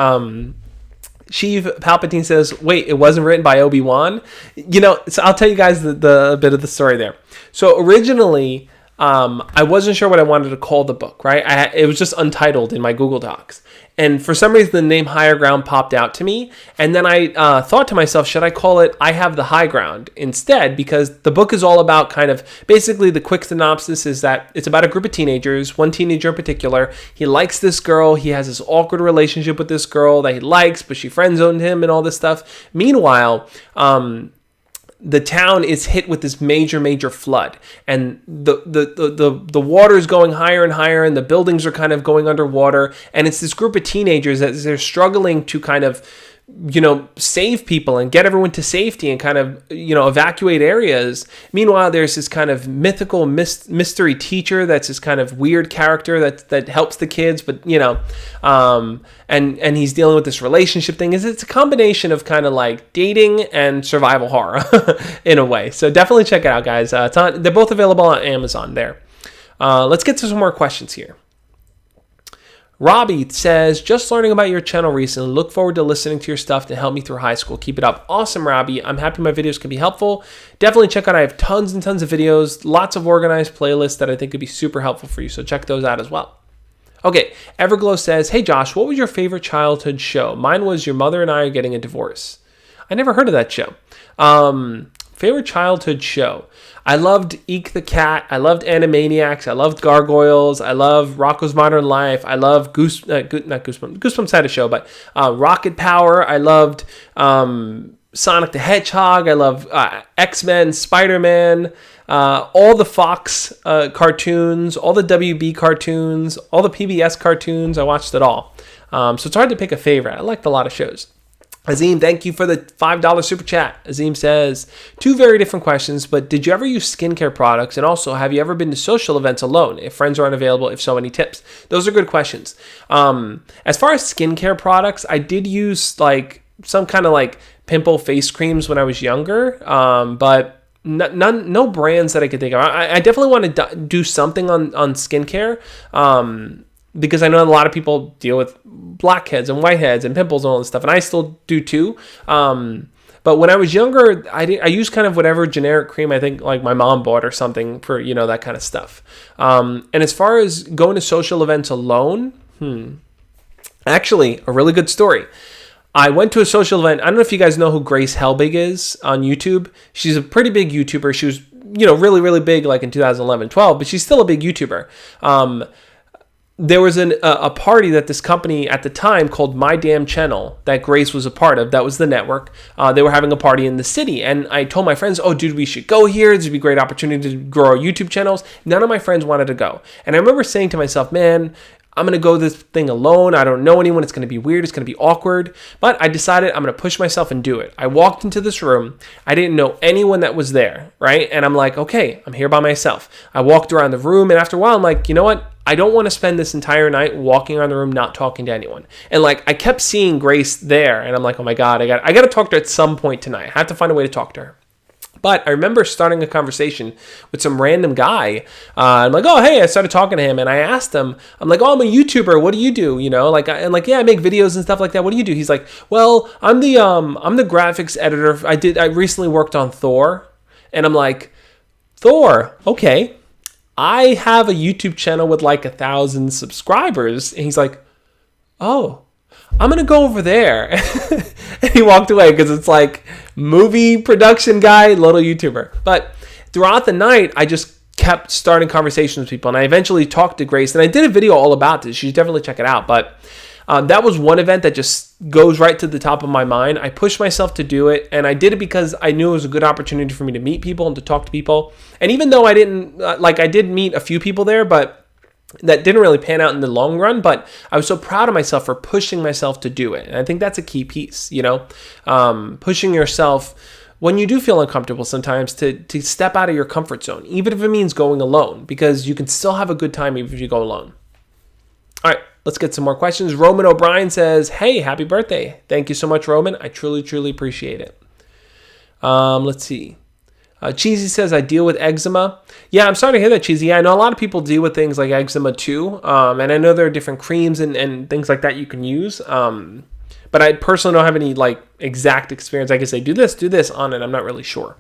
Sheev Palpatine says, wait, it wasn't written by Obi-Wan? So I'll tell you guys the bit of the story there. So originally, I wasn't sure what I wanted to call the book, right? It was just Untitled in my Google Docs. And for some reason, the name Higher Ground popped out to me. And then I thought to myself, should I call it I Have the High Ground instead? Because the book is all about kind of, basically the quick synopsis is that it's about a group of teenagers, one teenager in particular. He likes this girl. He has this awkward relationship with this girl that he likes, but she friend-zoned him and all this stuff. Meanwhile, the town is hit with this major flood, and the water is going higher and higher, and the buildings are kind of going underwater, and it's this group of teenagers that they're struggling to kind of save people and get everyone to safety and kind of evacuate areas. Meanwhile, there's this kind of mythical mystery teacher that's this kind of weird character that helps the kids, but and he's dealing with this relationship thing. It's a combination of kind of like dating and survival horror in a way. So definitely check it out, guys. They're both available on Amazon there. Let's get to some more questions here. Robbie says, just learning about your channel recently. Look forward to listening to your stuff to help me through high school. Keep it up. Awesome, Robbie. I'm happy my videos can be helpful. Definitely check out, I have tons and tons of videos, lots of organized playlists that I think could be super helpful for you. So check those out as well. Okay, Everglow says, hey Josh, what was your favorite childhood show? Mine was Your Mother and I Are Getting a Divorce. I never heard of that show. Favorite childhood show. I loved Eek the Cat. I loved Animaniacs. I loved Gargoyles. I love Rocko's Modern Life. I love Goosebumps had a show, but Rocket Power. I loved Sonic the Hedgehog. I love X-Men, Spider-Man, all the Fox cartoons, all the WB cartoons, all the PBS cartoons. I watched it all. So it's hard to pick a favorite. I liked a lot of shows. Azim, thank you for the $5 super chat. Azim says, two very different questions, but did you ever use skincare products? And also, have you ever been to social events alone? If friends are unavailable, if so, any tips? Those are good questions. As far as skincare products, I did use like some kind of like pimple face creams when I was younger, but no brands that I could think of. I definitely want to do something on skincare, because I know a lot of people deal with blackheads and whiteheads and pimples and all this stuff, and I still do too. But when I was younger, I used kind of whatever generic cream I think like my mom bought or something for, that kind of stuff. And as far as going to social events alone, actually, a really good story. I went to a social event. I don't know if you guys know who Grace Helbig is on YouTube. She's a pretty big YouTuber. She was, really, really big like in 2011, 12, but she's still a big YouTuber. There was a party that this company at the time called My Damn Channel that Grace was a part of. That was the network. They were having a party in the city. And I told my friends, oh, dude, we should go here. This would be a great opportunity to grow our YouTube channels. None of my friends wanted to go. And I remember saying to myself, man, I'm going to go this thing alone. I don't know anyone. It's going to be weird. It's going to be awkward. But I decided I'm going to push myself and do it. I walked into this room. I didn't know anyone that was there, right? And I'm like, okay, I'm here by myself. I walked around the room, and after a while, I'm like, you know what? I don't want to spend this entire night walking around the room not talking to anyone. And like I kept seeing Grace there, and I'm like, oh my God, I got to talk to her at some point tonight. I have to find a way to talk to her. But I remember starting a conversation with some random guy. I'm like, oh, hey, I started talking to him, and I asked him, I'm like, oh, I'm a YouTuber. What do you do? Yeah, I make videos and stuff like that. What do you do? He's like, well, I'm the graphics editor. I recently worked on Thor. And I'm like, Thor? Okay. I have a YouTube channel with like 1,000 subscribers. And he's like, oh, I'm going to go over there. And he walked away because it's like movie production guy, little YouTuber. But throughout the night, I just kept starting conversations with people. And I eventually talked to Grace. And I did a video all about this. You should definitely check it out. But that was one event that just goes right to the top of my mind. I pushed myself to do it. And I did it because I knew it was a good opportunity for me to meet people and to talk to people. And even though I didn't, I did meet a few people there, but that didn't really pan out in the long run, but I was so proud of myself for pushing myself to do it. And I think that's a key piece, pushing yourself when you do feel uncomfortable sometimes to step out of your comfort zone, even if it means going alone, because you can still have a good time even if you go alone. All right, let's get some more questions. Roman O'Brien says, hey, happy birthday. Thank you so much, Roman. I truly, truly appreciate it. Let's see. Cheesy says, I deal with eczema. Yeah, I'm starting to hear that, Cheesy. Yeah, I know a lot of people deal with things like eczema too. And I know there are different creams and things like that you can use. But I personally don't have any like exact experience. I can say, do this on it. I'm not really sure.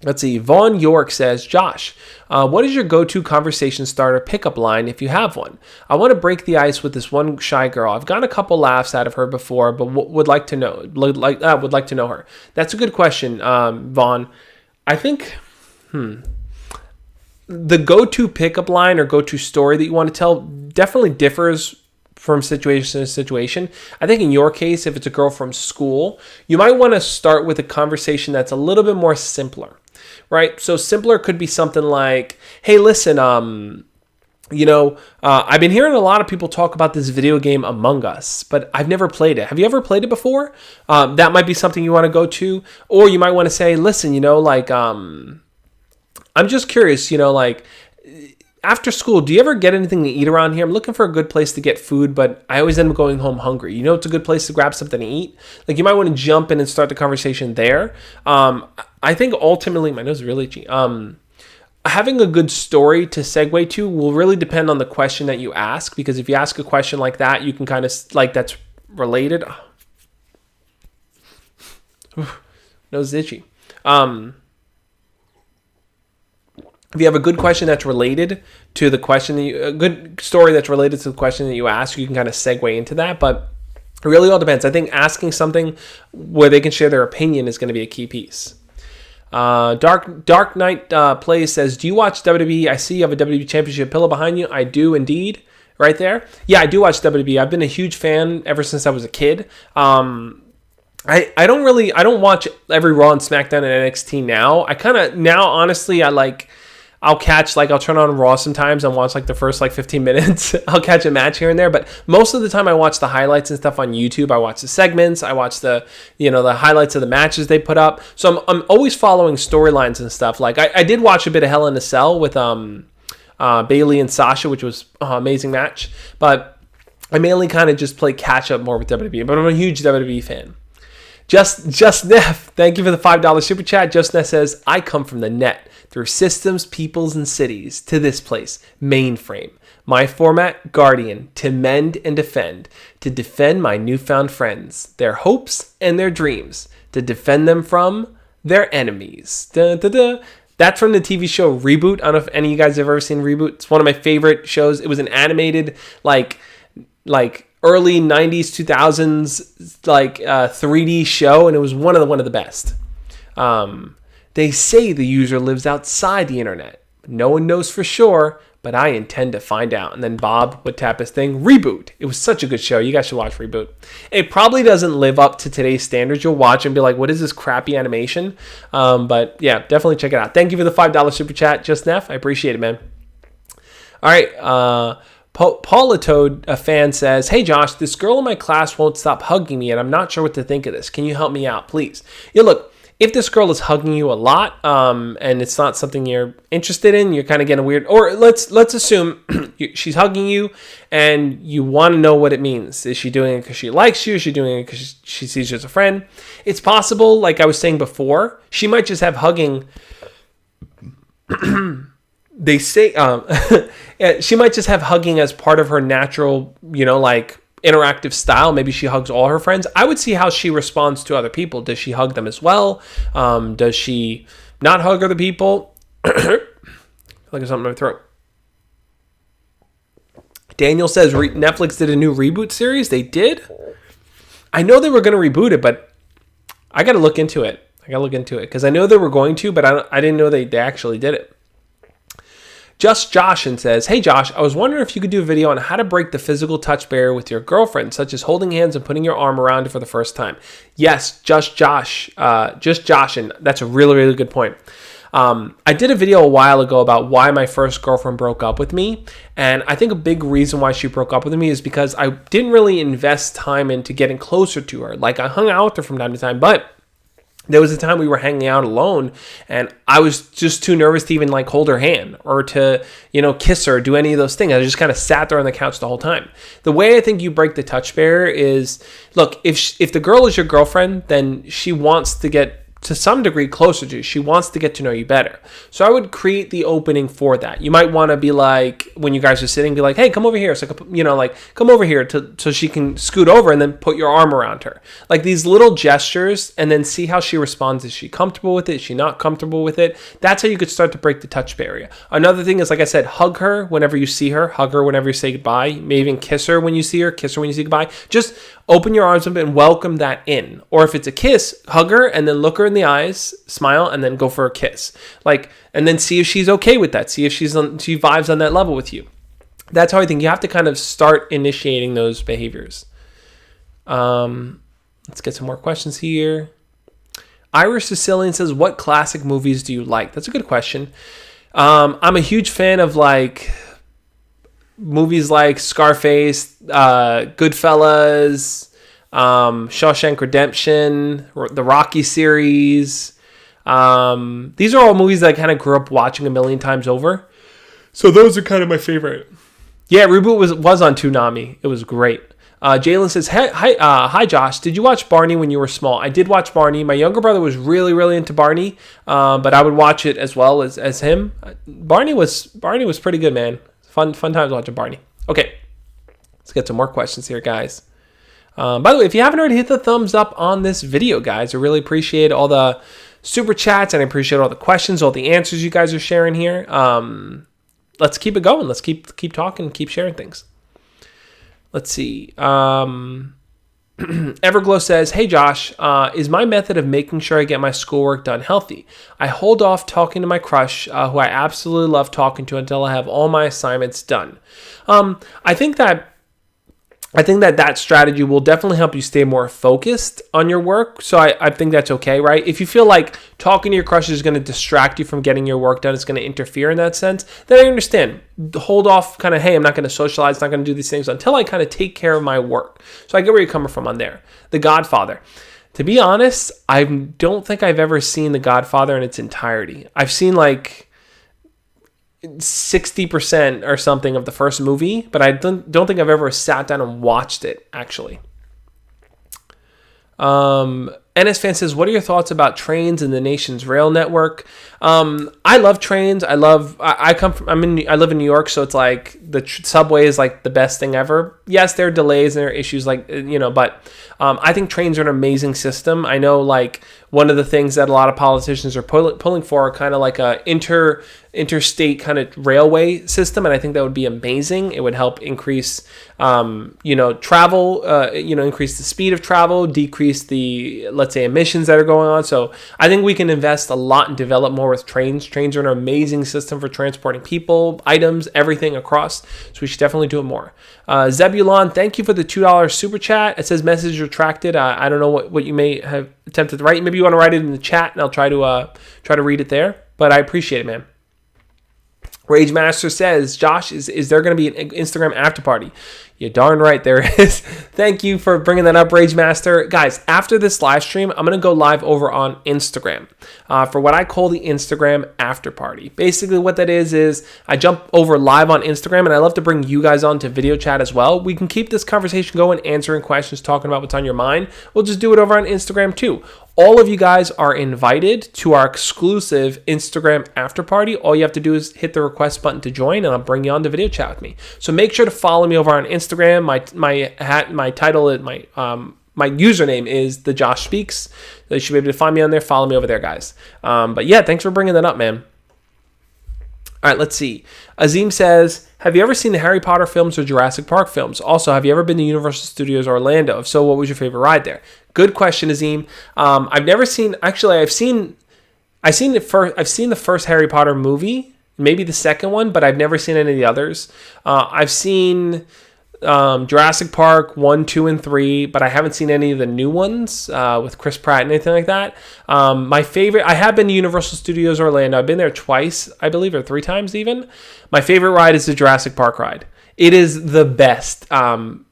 Let's see. Vaughn York says, Josh, what is your go-to conversation starter pickup line if you have one? I want to break the ice with this one shy girl. I've gotten a couple laughs out of her before, but would like to know her. That's a good question, Vaughn. I think, the go-to pickup line or go-to story that you want to tell definitely differs from situation to situation. I think in your case, if it's a girl from school, you might want to start with a conversation that's a little bit more simpler. Right? So simpler could be something like, hey, listen, I've been hearing a lot of people talk about this video game Among Us, but I've never played it. Have you ever played it before? That might be something you want to go to. Or you might want to say, listen, I'm just curious, after school, do you ever get anything to eat around here? I'm looking for a good place to get food, but I always end up going home hungry. It's a good place to grab something to eat. Like you might want to jump in and start the conversation there. I think ultimately, my nose is really itchy. Having a good story to segue to will really depend on the question that you ask, because if you ask a question like that, you can kind of that's related. Nose is itchy. If you have a good question that's related to the question a good story that's related to the question that you ask, you can kind of segue into that. But it really all depends. I think asking something where they can share their opinion is going to be a key piece. Dark Knight Plays says, do you watch WWE? I see you have a WWE Championship pillow behind you. I do indeed. Right there. Yeah, I do watch WWE. I've been a huge fan ever since I was a kid. I don't watch every Raw and SmackDown and NXT now. Honestly, I'll turn on Raw sometimes and watch the first 15 minutes. I'll catch a match here and there, but most of the time I watch the highlights and stuff on YouTube. I watch the segments. I watch the highlights of the matches they put up. So I'm always following storylines and stuff. I did watch a bit of Hell in a Cell with Bayley and Sasha, which was an amazing match, but I mainly kind of just play catch up more with WWE, but I'm a huge WWE fan. Just Neff, thank you for the $5 super chat. Just Neff says, I come from the net, through systems, peoples, and cities, to this place, mainframe. My format, Guardian, to mend and defend, to defend my newfound friends, their hopes and their dreams, to defend them from their enemies. Da, da, da. That's from the TV show Reboot. I don't know if any of you guys have ever seen Reboot. It's one of my favorite shows. It was an animated, like early 90s, 2000s, 3D show, and it was one of the best. They say the user lives outside the internet. No one knows for sure, but I intend to find out. And then Bob would tap his thing, Reboot. It was such a good show. You guys should watch Reboot. It probably doesn't live up to today's standards. You'll watch and be like, what is this crappy animation? But yeah, definitely check it out. Thank you for the $5 super chat, Just Neff. I appreciate it, man. All right. Paula Toad, a fan, says, hey, Josh, this girl in my class won't stop hugging me, and I'm not sure what to think of this. Can you help me out, please? Yeah, look. If this girl is hugging you a lot, and it's not something you're interested in, you're kind of getting weird. Or let's assume she's hugging you, and you want to know what it means. Is she doing it because she likes you? Is she doing it because she sees you as a friend? It's possible, like I was saying before, she might just have hugging. They say she might just have hugging as part of her natural, interactive style. Maybe she hugs all her friends. I would see how she responds to other people. Does she hug them as well? Does she not hug other people? I feel like there's something in my throat. Daniel says Netflix did a new reboot series. They did? I know they were going to reboot it, but I got to look into it. Because I know they were going to, but I didn't know they actually did it. Just Joshin says, hey Josh, I was wondering if you could do a video on how to break the physical touch barrier with your girlfriend, such as holding hands and putting your arm around her for the first time. Yes, just Joshin. That's a really, really good point. I did a video a while ago about why my first girlfriend broke up with me. And I think a big reason why she broke up with me is because I didn't really invest time into getting closer to her. Like, I hung out with her from time to time, but there was a time we were hanging out alone, and I was just too nervous to even hold her hand or to, kiss her or do any of those things. I just kind of sat there on the couch the whole time. The way I think you break the touch barrier is, look, if the girl is your girlfriend, then she wants to get to some degree closer to you. She wants to get to know you better. So I would create the opening for that. You might want to be like, when you guys are sitting, be like, hey, come over here. So, come over here so she can scoot over and then put your arm around her. Like these little gestures, and then see how she responds. Is she comfortable with it? Is she not comfortable with it? That's how you could start to break the touch barrier. Another thing is, like I said, hug her whenever you see her. Hug her whenever you say goodbye. Maybe even kiss her when you see her. Kiss her when you say goodbye. Just open your arms up and welcome that in. Or if it's a kiss, hug her and then look her in the eyes, smile, and then go for a kiss. And then see if she's okay with that. See if she vibes on that level with you. That's how I think you have to kind of start initiating those behaviors. Let's get some more questions here. Irish Sicilian says, what classic movies do you like? That's a good question. I'm a huge fan of movies like Scarface, Goodfellas, Shawshank Redemption, the Rocky series. These are all movies that I kind of grew up watching a million times over. So those are kind of my favorite. Yeah, Reboot was on Toonami. It was great. Jalen says, hi Josh, did you watch Barney when you were small? I did watch Barney. My younger brother was really, really into Barney, but I would watch it as well as him. Barney was pretty good, man. Fun times watching Barney. Okay, let's get some more questions here, guys. By the way, if you haven't already, hit the thumbs up on this video, guys. I really appreciate all the super chats, and I appreciate all the questions, all the answers you guys are sharing here. Let's keep it going. Let's keep talking, keep sharing things. Let's see. Everglow says, hey Josh, is my method of making sure I get my schoolwork done healthy? I hold off talking to my crush, who I absolutely love talking to, until I have all my assignments done. I think that strategy will definitely help you stay more focused on your work. So I think that's okay, right? If you feel like talking to your crush is going to distract you from getting your work done, it's going to interfere in that sense, then I understand. Hold off, kind of, hey, I'm not going to socialize, not going to do these things until I kind of take care of my work. So I get where you're coming from on there. The Godfather. To be honest, I don't think I've ever seen The Godfather in its entirety. I've seen 60% or something of the first movie, but I don't think I've ever sat down and watched it, actually. NS Fan says, what are your thoughts about trains and the nation's rail network? I love trains. I live in New York, so it's like the subway is like the best thing ever. Yes, there are delays and there are issues but I think trains are an amazing system. I know like one of the things that a lot of politicians are pulling for are kind of like a interstate kind of railway system, and I think that would be amazing. It would help increase travel, increase the speed of travel, decrease the, let's say, emissions that are going on. So I think we can invest a lot and develop more with trains. Trains are an amazing system for transporting people, items, everything across. So we should definitely do it more. Zebulon, thank you for the $2 super chat. It says message retracted. I don't know what you may have attempted to write. Maybe you want to write it in the chat and I'll try to read it there. But I appreciate it, man. Rage Master says, Josh, is there going to be an Instagram after party? You're darn right there is. Thank you for bringing that up, Rage Master. Guys, after this live stream, I'm going to go live over on Instagram for what I call the Instagram after party. Basically, what that is I jump over live on Instagram, and I love to bring you guys on to video chat as well. We can keep this conversation going, answering questions, talking about what's on your mind. We'll just do it over on Instagram too. All of you guys are invited to our exclusive Instagram after party. All you have to do is hit the request button to join, and I'll bring you on to video chat with me. So make sure to follow me over on Instagram. My title, my username is The Josh Speaks. So you should be able to find me on there. Follow me over there, guys. But yeah, thanks for bringing that up, man. All right, let's see. Azim says, have you ever seen the Harry Potter films or Jurassic Park films? Also, have you ever been to Universal Studios Orlando? If so, what was your favorite ride there? Good question, Azim. I've never seen, actually, I've seen the first Harry Potter movie, maybe the second one, but I've never seen any of the others. I've seen Jurassic Park 1, 2, and 3, but I haven't seen any of the new ones with Chris Pratt and anything like that. My favorite, I have been to Universal Studios Orlando. I've been there twice, I believe, or 3 times even. My favorite ride is the Jurassic Park ride. It is the best.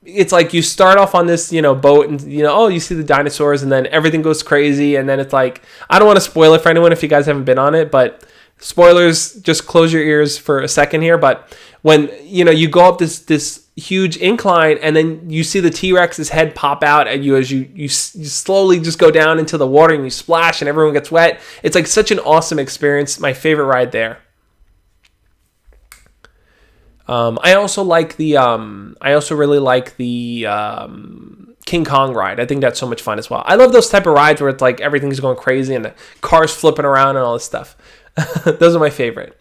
It's like you start off on this, boat, and you see the dinosaurs, and then everything goes crazy, and then it's like, I don't want to spoil it for anyone if you guys haven't been on it, but spoilers, just close your ears for a second here. But when you go up this huge incline, and then you see the T-Rex's head pop out at you as you slowly just go down into the water, and you splash, and everyone gets wet. It's like such an awesome experience. My favorite ride there. I also really like the King Kong ride. I think that's so much fun as well. I love those type of rides where it's like everything's going crazy and the car's flipping around and all this stuff. Those are my favorite.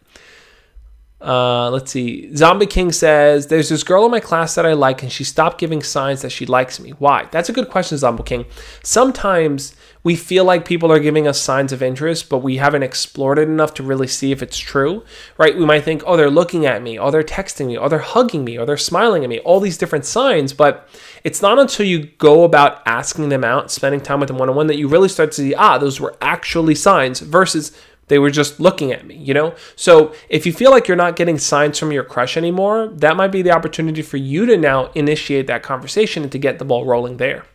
Let's see. Zombie King says, there's this girl in my class that I like, and she stopped giving signs that she likes me. Why? That's a good question, Zombie King. Sometimes we feel like people are giving us signs of interest, but we haven't explored it enough to really see if it's true, right? We might think, oh, they're looking at me, or they're texting me, or they're hugging me, or they're smiling at me, all these different signs. But it's not until you go about asking them out, spending time with them one-on-one, that you really start to see, those were actually signs versus they were just looking at me, So if you feel like you're not getting signs from your crush anymore, that might be the opportunity for you to now initiate that conversation and to get the ball rolling there.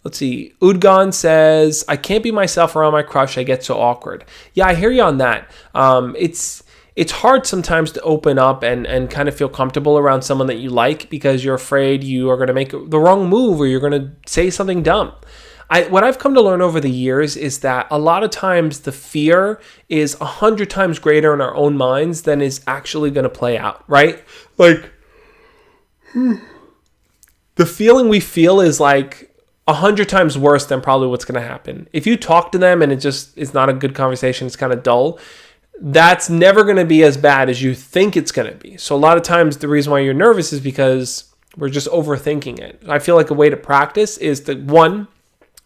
Let's see. Udgon says, I can't be myself around my crush. I get so awkward. Yeah, I hear you on that. It's hard sometimes to open up and kind of feel comfortable around someone that you like because you're afraid you are going to make the wrong move or you're going to say something dumb. What I've come to learn over the years is that a lot of times the fear is 100 times greater in our own minds than is actually going to play out, right? Like, the feeling we feel is like 100 times worse than probably what's going to happen. If you talk to them and it just is not a good conversation, it's kind of dull, that's never going to be as bad as you think it's going to be. So a lot of times the reason why you're nervous is because we're just overthinking it. I feel like a way to practice is to, one,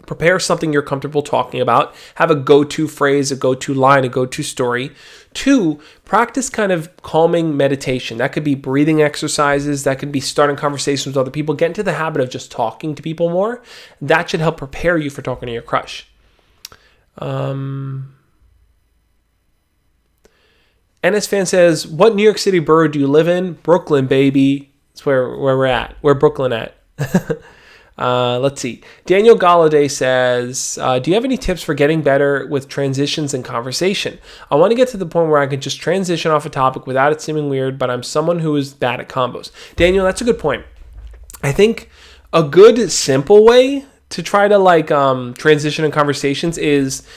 prepare something you're comfortable talking about. Have a go-to phrase, a go-to line, a go-to story. 2, practice kind of calming meditation. That could be breathing exercises. That could be starting conversations with other people. Get into the habit of just talking to people more. That should help prepare you for talking to your crush. NS Fan says, what New York City borough do you live in? Brooklyn, baby. That's where we're at. Where Brooklyn at? Let's see. Daniel Galladay says, do you have any tips for getting better with transitions in conversation? I want to get to the point where I can just transition off a topic without it seeming weird, but I'm someone who is bad at combos. Daniel, that's a good point. I think a good, simple way to try to like transition in conversations is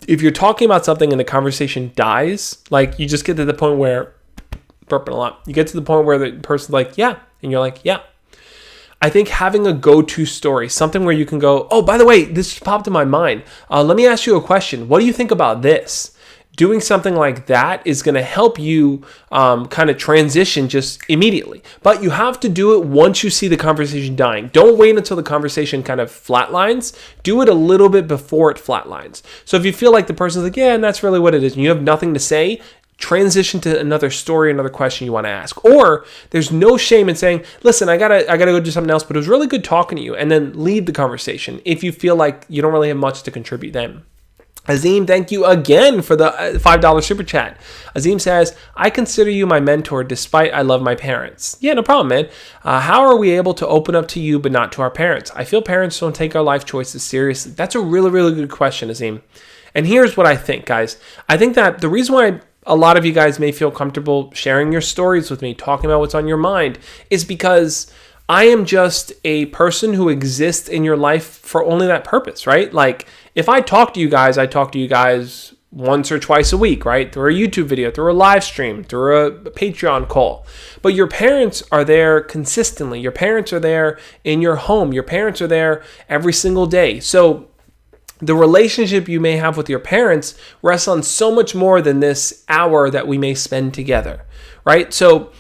if you're talking about something and the conversation dies, like you just get to the point where burping a lot. You get to the point where the person's like, yeah, and you're like, yeah. I think having a go-to story, something where you can go, oh, by the way, this just popped in my mind. Let me ask you a question. What do you think about this? Doing something like that is going to help you kind of transition just immediately. But you have to do it once you see the conversation dying. Don't wait until the conversation kind of flatlines. Do it a little bit before it flatlines. So if you feel like the person's like, yeah, and that's really what it is, and you have nothing to say, transition to another story, another question you want to ask. Or there's no shame in saying, listen, I gotta go do something else, but it was really good talking to you, and then leave the conversation if you feel like you don't really have much to contribute then. Azim, thank you again for the $5 super chat. Azim says, I consider you my mentor despite I love my parents. Yeah, no problem, man. How are we able to open up to you but not to our parents? I feel parents don't take our life choices seriously. That's a really, really good question, Azim. And here's what I think, guys. I think that the reason why a lot of you guys may feel comfortable sharing your stories with me, talking about what's on your mind, is because I am just a person who exists in your life for only that purpose, right? Like, if I talk to you guys, I talk to you guys once or twice a week, right? Through a YouTube video, through a live stream, through a Patreon call. But your parents are there consistently. Your parents are there in your home. Your parents are there every single day. So the relationship you may have with your parents rests on so much more than this hour that we may spend together, right? So,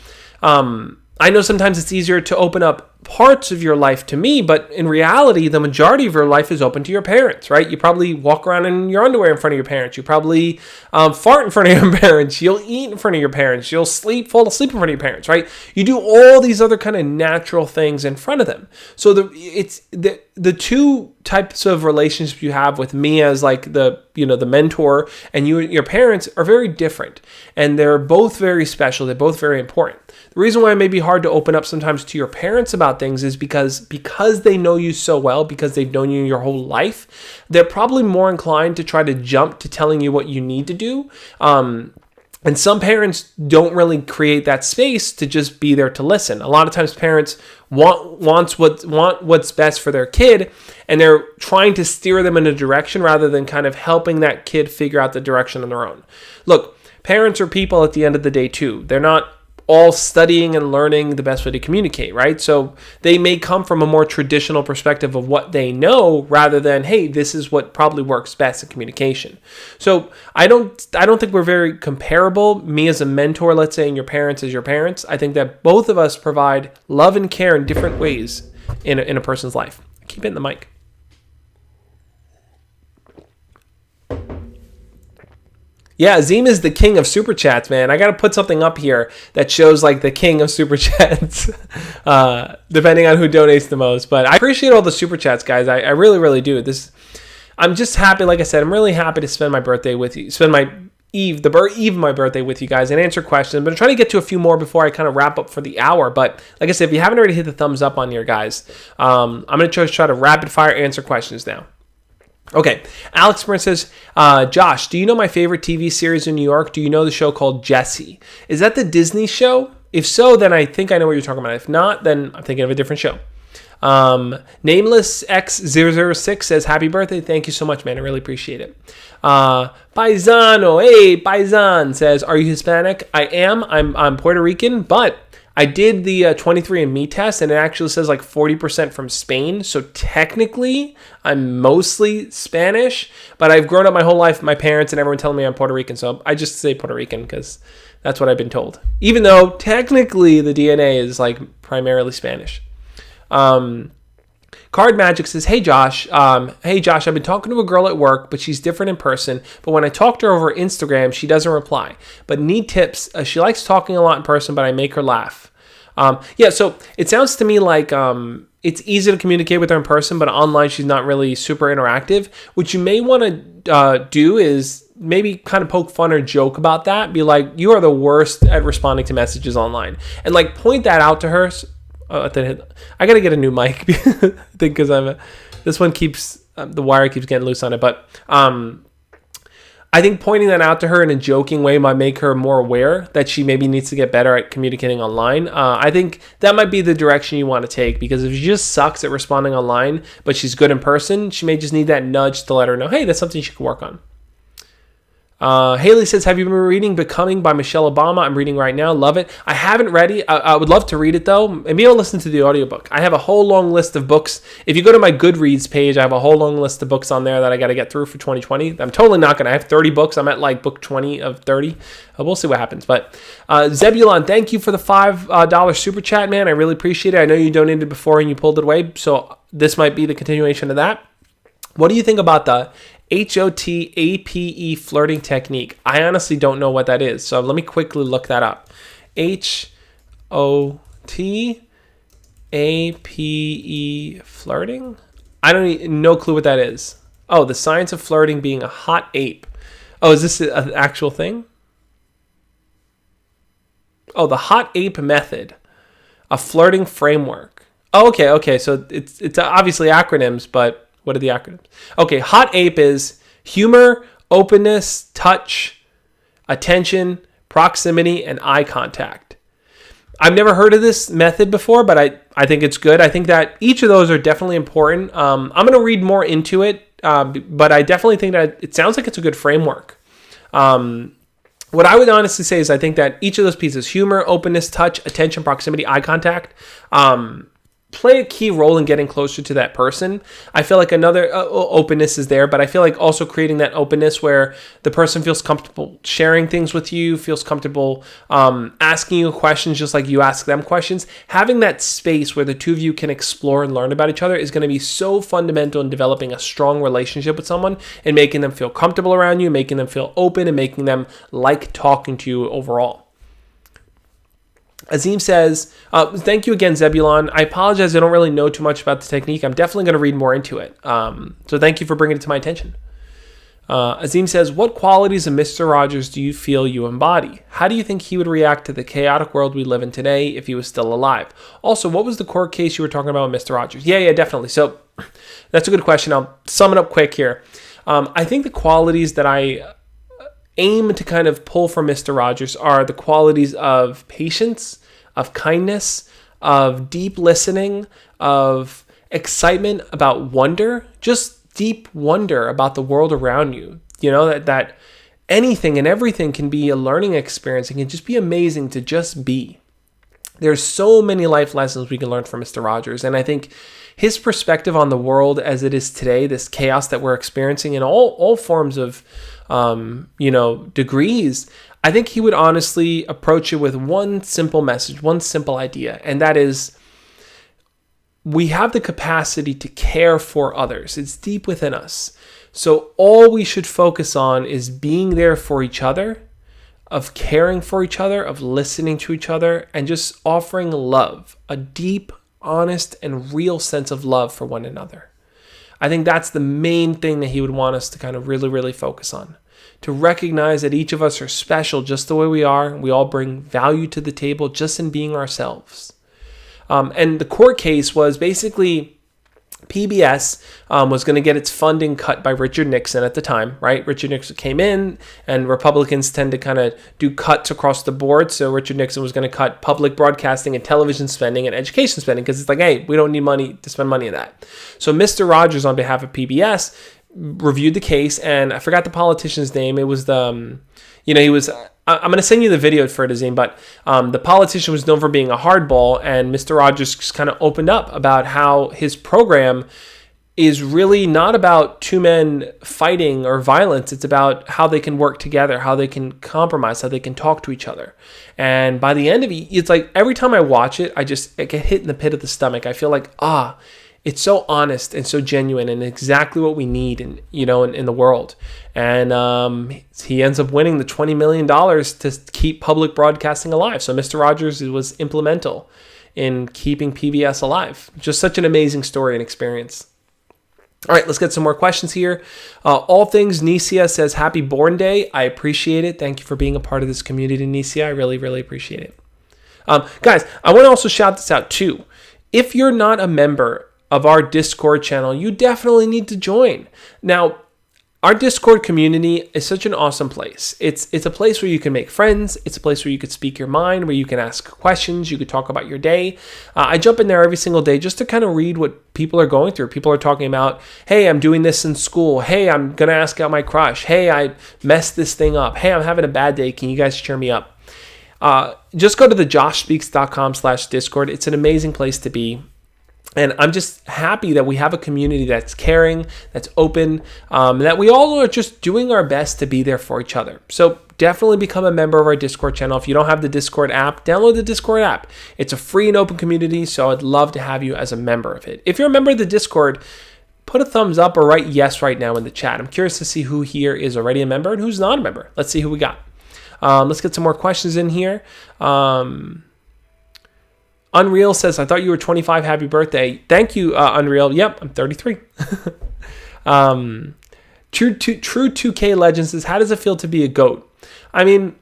I know sometimes it's easier to open up parts of your life to me, but in reality, the majority of your life is open to your parents, right? You probably walk around in your underwear in front of your parents. You probably fart in front of your parents. You'll eat in front of your parents. You'll fall asleep in front of your parents, right? You do all these other kind of natural things in front of them. So the two types of relationships you have with me as like the mentor and your parents are very different, and they're both very special. They're both very important. The reason why it may be hard to open up sometimes to your parents about things is because they know you so well, because they've known you your whole life, they're probably more inclined to try to jump to telling you what you need to do. And some parents don't really create that space to just be there to listen. A lot of times parents want what's best for their kid, and they're trying to steer them in a direction rather than kind of helping that kid figure out the direction on their own. Look, parents are people at the end of the day too. They're not all studying and learning the best way to communicate, right? So they may come from a more traditional perspective of what they know rather than, hey, this is what probably works best in communication. So I don't think we're very comparable. Me as a mentor, let's say, and your parents as your parents. I think that both of us provide love and care in different ways in a person's life. Keep hitting the mic. Yeah, Azim is the king of super chats, man. I got to put something up here that shows like the king of super chats, depending on who donates the most. But I appreciate all the super chats, guys. I really, really do. I'm just happy. Like I said, I'm really happy to spend my birthday with you. Spend my eve of my birthday with you guys and answer questions. I'm going to try to get to a few more before I kind of wrap up for the hour. But like I said, if you haven't already hit the thumbs up on here, guys, I'm going to try to rapid fire answer questions now. Okay, Alex Burns says, Josh, do you know my favorite TV series in New York? Do you know the show called Jessie? Is that the Disney show? If so, then I think I know what you're talking about. If not, then I'm thinking of a different show. Nameless X006 says, happy birthday. Thank you so much, man. I really appreciate it. Paisano, hey, Paisan says, are you Hispanic? I am. I'm Puerto Rican, but I did the 23andMe test, and it actually says like 40% from Spain. So technically, I'm mostly Spanish, but I've grown up my whole life, my parents and everyone telling me I'm Puerto Rican. So I just say Puerto Rican because that's what I've been told. Even though technically the DNA is like primarily Spanish. Card Magic says, hey Josh, I've been talking to a girl at work, but she's different in person. But when I talk to her over Instagram, she doesn't reply. But need tips. She likes talking a lot in person, but I make her laugh. So it sounds to me like it's easy to communicate with her in person, but online she's not really super interactive. What you may want to do is maybe kind of poke fun or joke about that. Be like, you are the worst at responding to messages online. And like point that out to her. I got to get a new mic because this one keeps, the wire keeps getting loose on it. But I think pointing that out to her in a joking way might make her more aware that she maybe needs to get better at communicating online. I think that might be the direction you want to take, because if she just sucks at responding online, but she's good in person, she may just need that nudge to let her know, hey, that's something she could work on. Haley says, have you been reading Becoming by Michelle Obama? I'm reading right now. Love it. I haven't read it. I would love to read it, though. Maybe I'll listen to the audiobook. I have a whole long list of books. If you go to my Goodreads page, I have a whole long list of books on there that I got to get through for 2020. I'm totally not going to. I have 30 books. I'm at like book 20 of 30. We'll see what happens. But Zebulon, thank you for the $5 super chat, man. I really appreciate it. I know you donated before and you pulled it away, so this might be the continuation of that. What do you think about the H.O.T.A.P.E flirting technique? I honestly don't know what that is, so let me quickly look that up. H.O.T.A.P.E flirting? I don't even, no clue what that is. Oh, the science of flirting being a hot ape. Oh, is this an actual thing? Oh, the hot ape method, a flirting framework. Oh, okay. So it's obviously acronyms, but what are the acronyms? Okay, H.O.T.A.P.E is humor, openness, touch, attention, proximity, and eye contact. I've never heard of this method before, but I think it's good. I think that each of those are definitely important. I'm going to read more into it, but I definitely think that it sounds like it's a good framework. What I would honestly say is I think that each of those pieces, humor, openness, touch, attention, proximity, eye contact, play a key role in getting closer to that person. I feel like another openness is there, but I feel like also creating that openness where the person feels comfortable sharing things with you, feels comfortable asking you questions just like you ask them questions. Having that space where the two of you can explore and learn about each other is going to be so fundamental in developing a strong relationship with someone and making them feel comfortable around you, making them feel open, and making them like talking to you overall. Azim says, thank you again, Zebulon. I apologize. I don't really know too much about the technique. I'm definitely going to read more into it. So thank you for bringing it to my attention. Azim says, what qualities of Mr. Rogers do you feel you embody? How do you think he would react to the chaotic world we live in today if he was still alive? Also, what was the court case you were talking about with Mr. Rogers? Yeah, definitely. So that's a good question. I'll sum it up quick here. I think the qualities that I aim to kind of pull from Mr. Rogers are the qualities of patience, of kindness, of deep listening, of excitement about wonder, just deep wonder about the world around you. You know, that anything and everything can be a learning experience. It can just be amazing to just be. There's so many life lessons we can learn from Mr. Rogers. And I think his perspective on the world as it is today, this chaos that we're experiencing in all forms of degrees, I think he would honestly approach it with one simple message, one simple idea, and that is we have the capacity to care for others. It's deep within us. So all we should focus on is being there for each other, of caring for each other, of listening to each other, and just offering love, a deep, honest, and real sense of love for one another. I think that's the main thing that he would want us to kind of really, really focus on. To recognize that each of us are special just the way we are. We all bring value to the table just in being ourselves. And the court case was basically PBS was going to get its funding cut by Richard Nixon at the time, right? Richard Nixon came in, and Republicans tend to kind of do cuts across the board. So Richard Nixon was going to cut public broadcasting and television spending and education spending because it's like, hey, we don't need money to spend money on that. So Mr. Rogers, on behalf of PBS, reviewed the case, and I forgot the politician's name. It was the, he was, I'm going to send you the video for it, Azim, but the politician was known for being a hardball, and Mr. Rogers just kind of opened up about how his program is really not about two men fighting or violence. It's about how they can work together, how they can compromise, how they can talk to each other. And by the end of it, it's like every time I watch it, I get hit in the pit of the stomach. I feel like, it's so honest and so genuine and exactly what we need in the world. And he ends up winning the $20 million to keep public broadcasting alive. So Mr. Rogers was implemental in keeping PBS alive. Just such an amazing story and experience. All right, let's get some more questions here. All Things Nicia says, happy Born Day. I appreciate it. Thank you for being a part of this community, Nicia. I really, really appreciate it. Guys, I want to also shout this out too. If you're not a member of our Discord channel, you definitely need to join. Now, Our Discord community is such an awesome place. It's a place where you can make friends. It's a place where you could speak your mind, where you can ask questions. You could talk about your day. I jump in there every single day just to kind of read what people are going through. People are talking about, hey, I'm doing this in school. Hey, I'm going to ask out my crush. Hey, I messed this thing up. Hey, I'm having a bad day. Can you guys cheer me up? Just go to the joshspeaks.com/Discord. It's an amazing place to be. And I'm just happy that we have a community that's caring, that's open, that we all are just doing our best to be there for each other. So definitely become a member of our Discord channel. If you don't have the Discord app, download the Discord app. It's a free and open community, so I'd love to have you as a member of it. If you're a member of the Discord, put a thumbs up or write yes right now in the chat. I'm curious to see who here is already a member and who's not a member. Let's see who we got. Let's get some more questions in here. Unreal says, I thought you were 25. Happy birthday. Thank you, Unreal. Yep, I'm 33. True 2K Legend says, how does it feel to be a GOAT? I mean,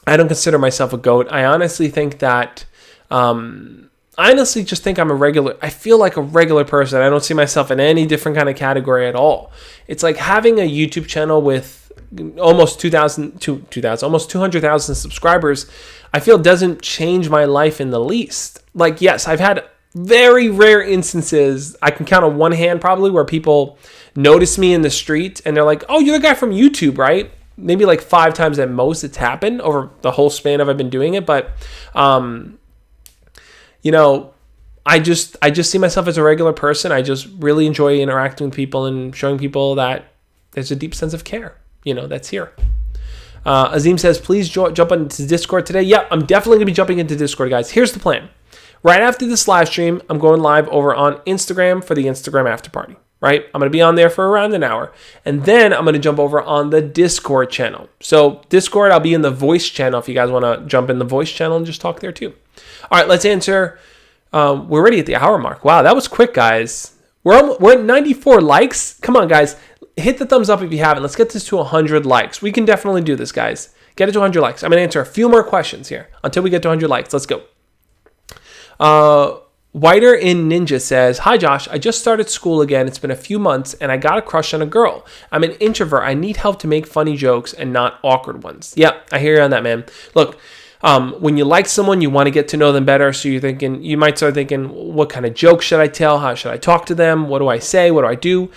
I don't consider myself a GOAT. I honestly think that, just think I feel like a regular person. I don't see myself in any different kind of category at all. It's like having a YouTube channel with almost 200,000 subscribers, I feel doesn't change my life in the least. Like, yes, I've had very rare instances, I can count on one hand probably, where people notice me in the street and they're like, oh, you're the guy from YouTube, right? Maybe like 5 times at most it's happened over the whole span of I've been doing it. But, I just see myself as a regular person. I just really enjoy interacting with people and showing people that there's a deep sense of care, that's here. Azim says, please jump into Discord today. Yeah, I'm definitely going to be jumping into Discord, guys. Here's the plan. Right after this live stream, I'm going live over on Instagram for the Instagram after party, right? I'm going to be on there for around an hour. And then I'm going to jump over on the Discord channel. So Discord, I'll be in the voice channel if you guys want to jump in the voice channel and just talk there too. All right, let's answer. We're already at the hour mark. Wow, that was quick, guys. We're at 94 likes. Come on, guys. Hit the thumbs up if you haven't. Let's get this to 100 likes. We can definitely do this, guys. Get it to 100 likes. I'm going to answer a few more questions here until we get to 100 likes. Let's go. Whiter in Ninja says, hi, Josh. I just started school again. It's been a few months, and I got a crush on a girl. I'm an introvert. I need help to make funny jokes and not awkward ones. Yeah, I hear you on that, man. Look, when you like someone, you want to get to know them better. So you might start thinking, what kind of jokes should I tell? How should I talk to them? What do I say? What do I do?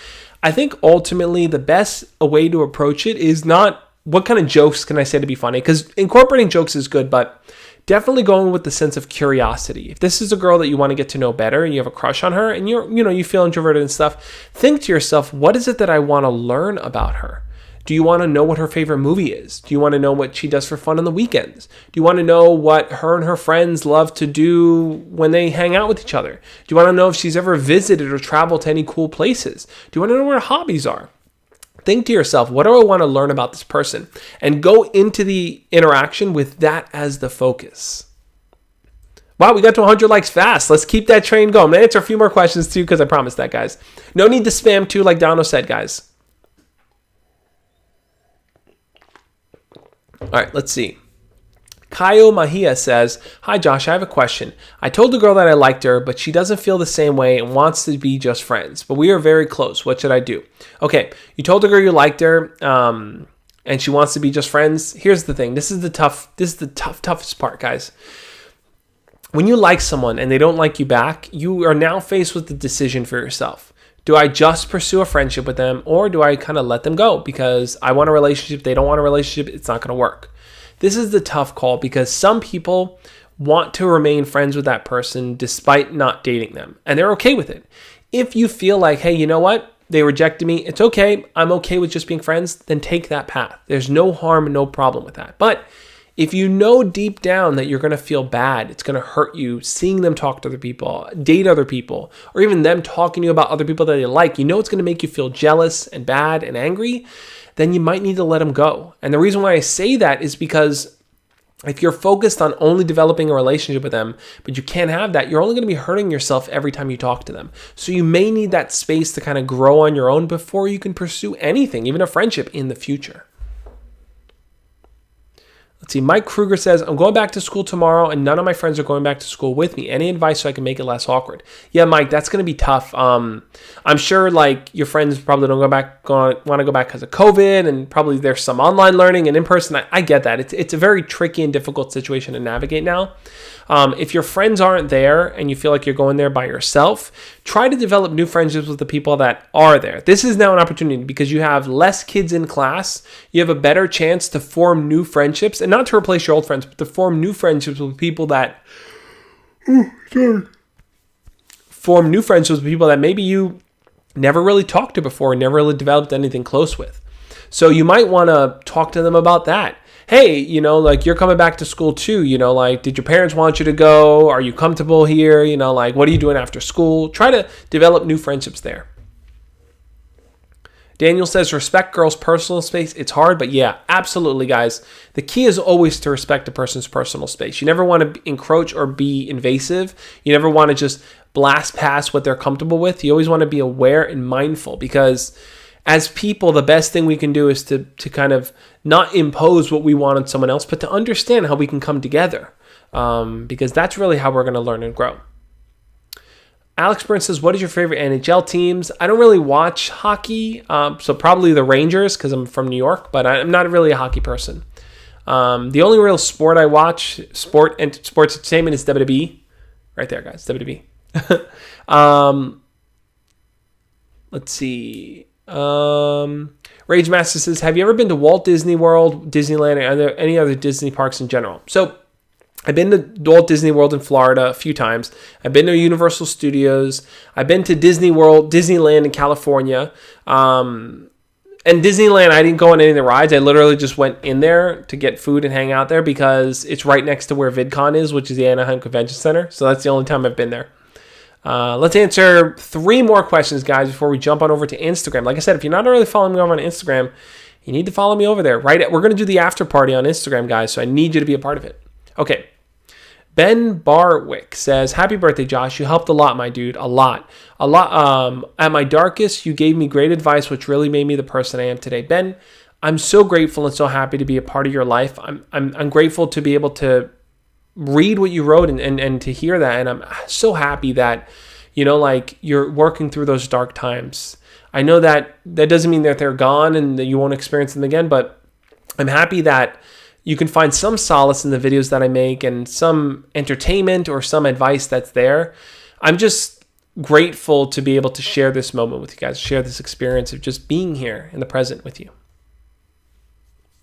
I think ultimately the best way to approach it is not what kind of jokes can I say to be funny, because incorporating jokes is good, but definitely going with the sense of curiosity. If this is a girl that you want to get to know better and you have a crush on her and you feel introverted and stuff, think to yourself, what is it that I want to learn about her? Do you want to know what her favorite movie is? Do you want to know what she does for fun on the weekends? Do you want to know what her and her friends love to do when they hang out with each other? Do you want to know if she's ever visited or traveled to any cool places? Do you want to know what her hobbies are? Think to yourself, what do I want to learn about this person? And go into the interaction with that as the focus. Wow, we got to 100 likes fast. Let's keep that train going. I'm going to answer a few more questions too, because I promised that, guys. No need to spam too, like Dono said, guys. All right, let's see. Kaio Mahia says, hi, Josh, I have a question. I told the girl that I liked her, but she doesn't feel the same way and wants to be just friends. But we are very close. What should I do? Okay, you told the girl you liked her, and she wants to be just friends. Here's the thing. This is the toughest part, guys. When you like someone and they don't like you back, you are now faced with the decision for yourself. Do I just pursue a friendship with them, or do I kind of let them go because I want a relationship, they don't want a relationship, it's not going to work? This is the tough call because some people want to remain friends with that person despite not dating them, and they're okay with it. If you feel like, hey, you know what? They rejected me. It's okay. I'm okay with just being friends. Then take that path. There's no harm, no problem with that. But if you know deep down that you're going to feel bad, it's going to hurt you seeing them talk to other people, date other people, or even them talking to you about other people that they like, you know it's going to make you feel jealous and bad and angry, then you might need to let them go. And the reason why I say that is because if you're focused on only developing a relationship with them, but you can't have that, you're only going to be hurting yourself every time you talk to them. So you may need that space to kind of grow on your own before you can pursue anything, even a friendship in the future. Let's see. Mike Kruger says, I'm going back to school tomorrow and none of my friends are going back to school with me. Any advice so I can make it less awkward? Yeah, Mike, that's going to be tough. I'm sure like your friends probably don't want to go back because of COVID, and probably there's some online learning and in person. I get that. It's a very tricky and difficult situation to navigate now. If your friends aren't there and you feel like you're going there by yourself, try to develop new friendships with the people that are there. This is now an opportunity because you have less kids in class. You have a better chance to form new friendships, and not to replace your old friends, but to form new friendships with people that maybe you never really talked to before, never really developed anything close with. So you might want to talk to them about that. Hey, like you're coming back to school too, like did your parents want you to go? Are you comfortable here? Like what are you doing after school? Try to develop new friendships there. Daniel says, respect girls' personal space. It's hard, but yeah, absolutely, guys. The key is always to respect a person's personal space. You never want to encroach or be invasive. You never want to just blast past what they're comfortable with. You always want to be aware and mindful, because as people, the best thing we can do is to kind of not impose what we want on someone else, but to understand how we can come together, because that's really how we're going to learn and grow. Alex Burns says, what is your favorite NHL teams? I don't really watch hockey, so probably the Rangers because I'm from New York, but I'm not really a hockey person. The only real sport I watch, sports entertainment, is WWE. Right there, guys, WWE. Let's see. Rage Master says, have you ever been to Walt Disney World, Disneyland, or any other Disney parks in general? So I've been to Walt Disney World in Florida a few times. I've been to Universal Studios. I've been to Disneyland in California. And Disneyland, I didn't go on any of the rides. I literally just went in there to get food and hang out there because it's right next to where VidCon is, which is the Anaheim Convention Center. So that's the only time I've been there. Let's answer 3 more questions, guys, before we jump on over to Instagram. Like I said, if you're not already following me over on Instagram, you need to follow me over there. We're going to do the after party on Instagram, guys, so I need you to be a part of it. Okay. Ben Barwick says, happy birthday, Josh. You helped a lot, my dude. A lot. At my darkest, you gave me great advice, which really made me the person I am today. Ben, I'm so grateful and so happy to be a part of your life. I'm grateful to be able to read what you wrote and to hear that. And I'm so happy that, like you're working through those dark times. I know that doesn't mean that they're gone and that you won't experience them again, but I'm happy that you can find some solace in the videos that I make and some entertainment or some advice that's there. I'm just grateful to be able to share this moment with you guys, share this experience of just being here in the present with you.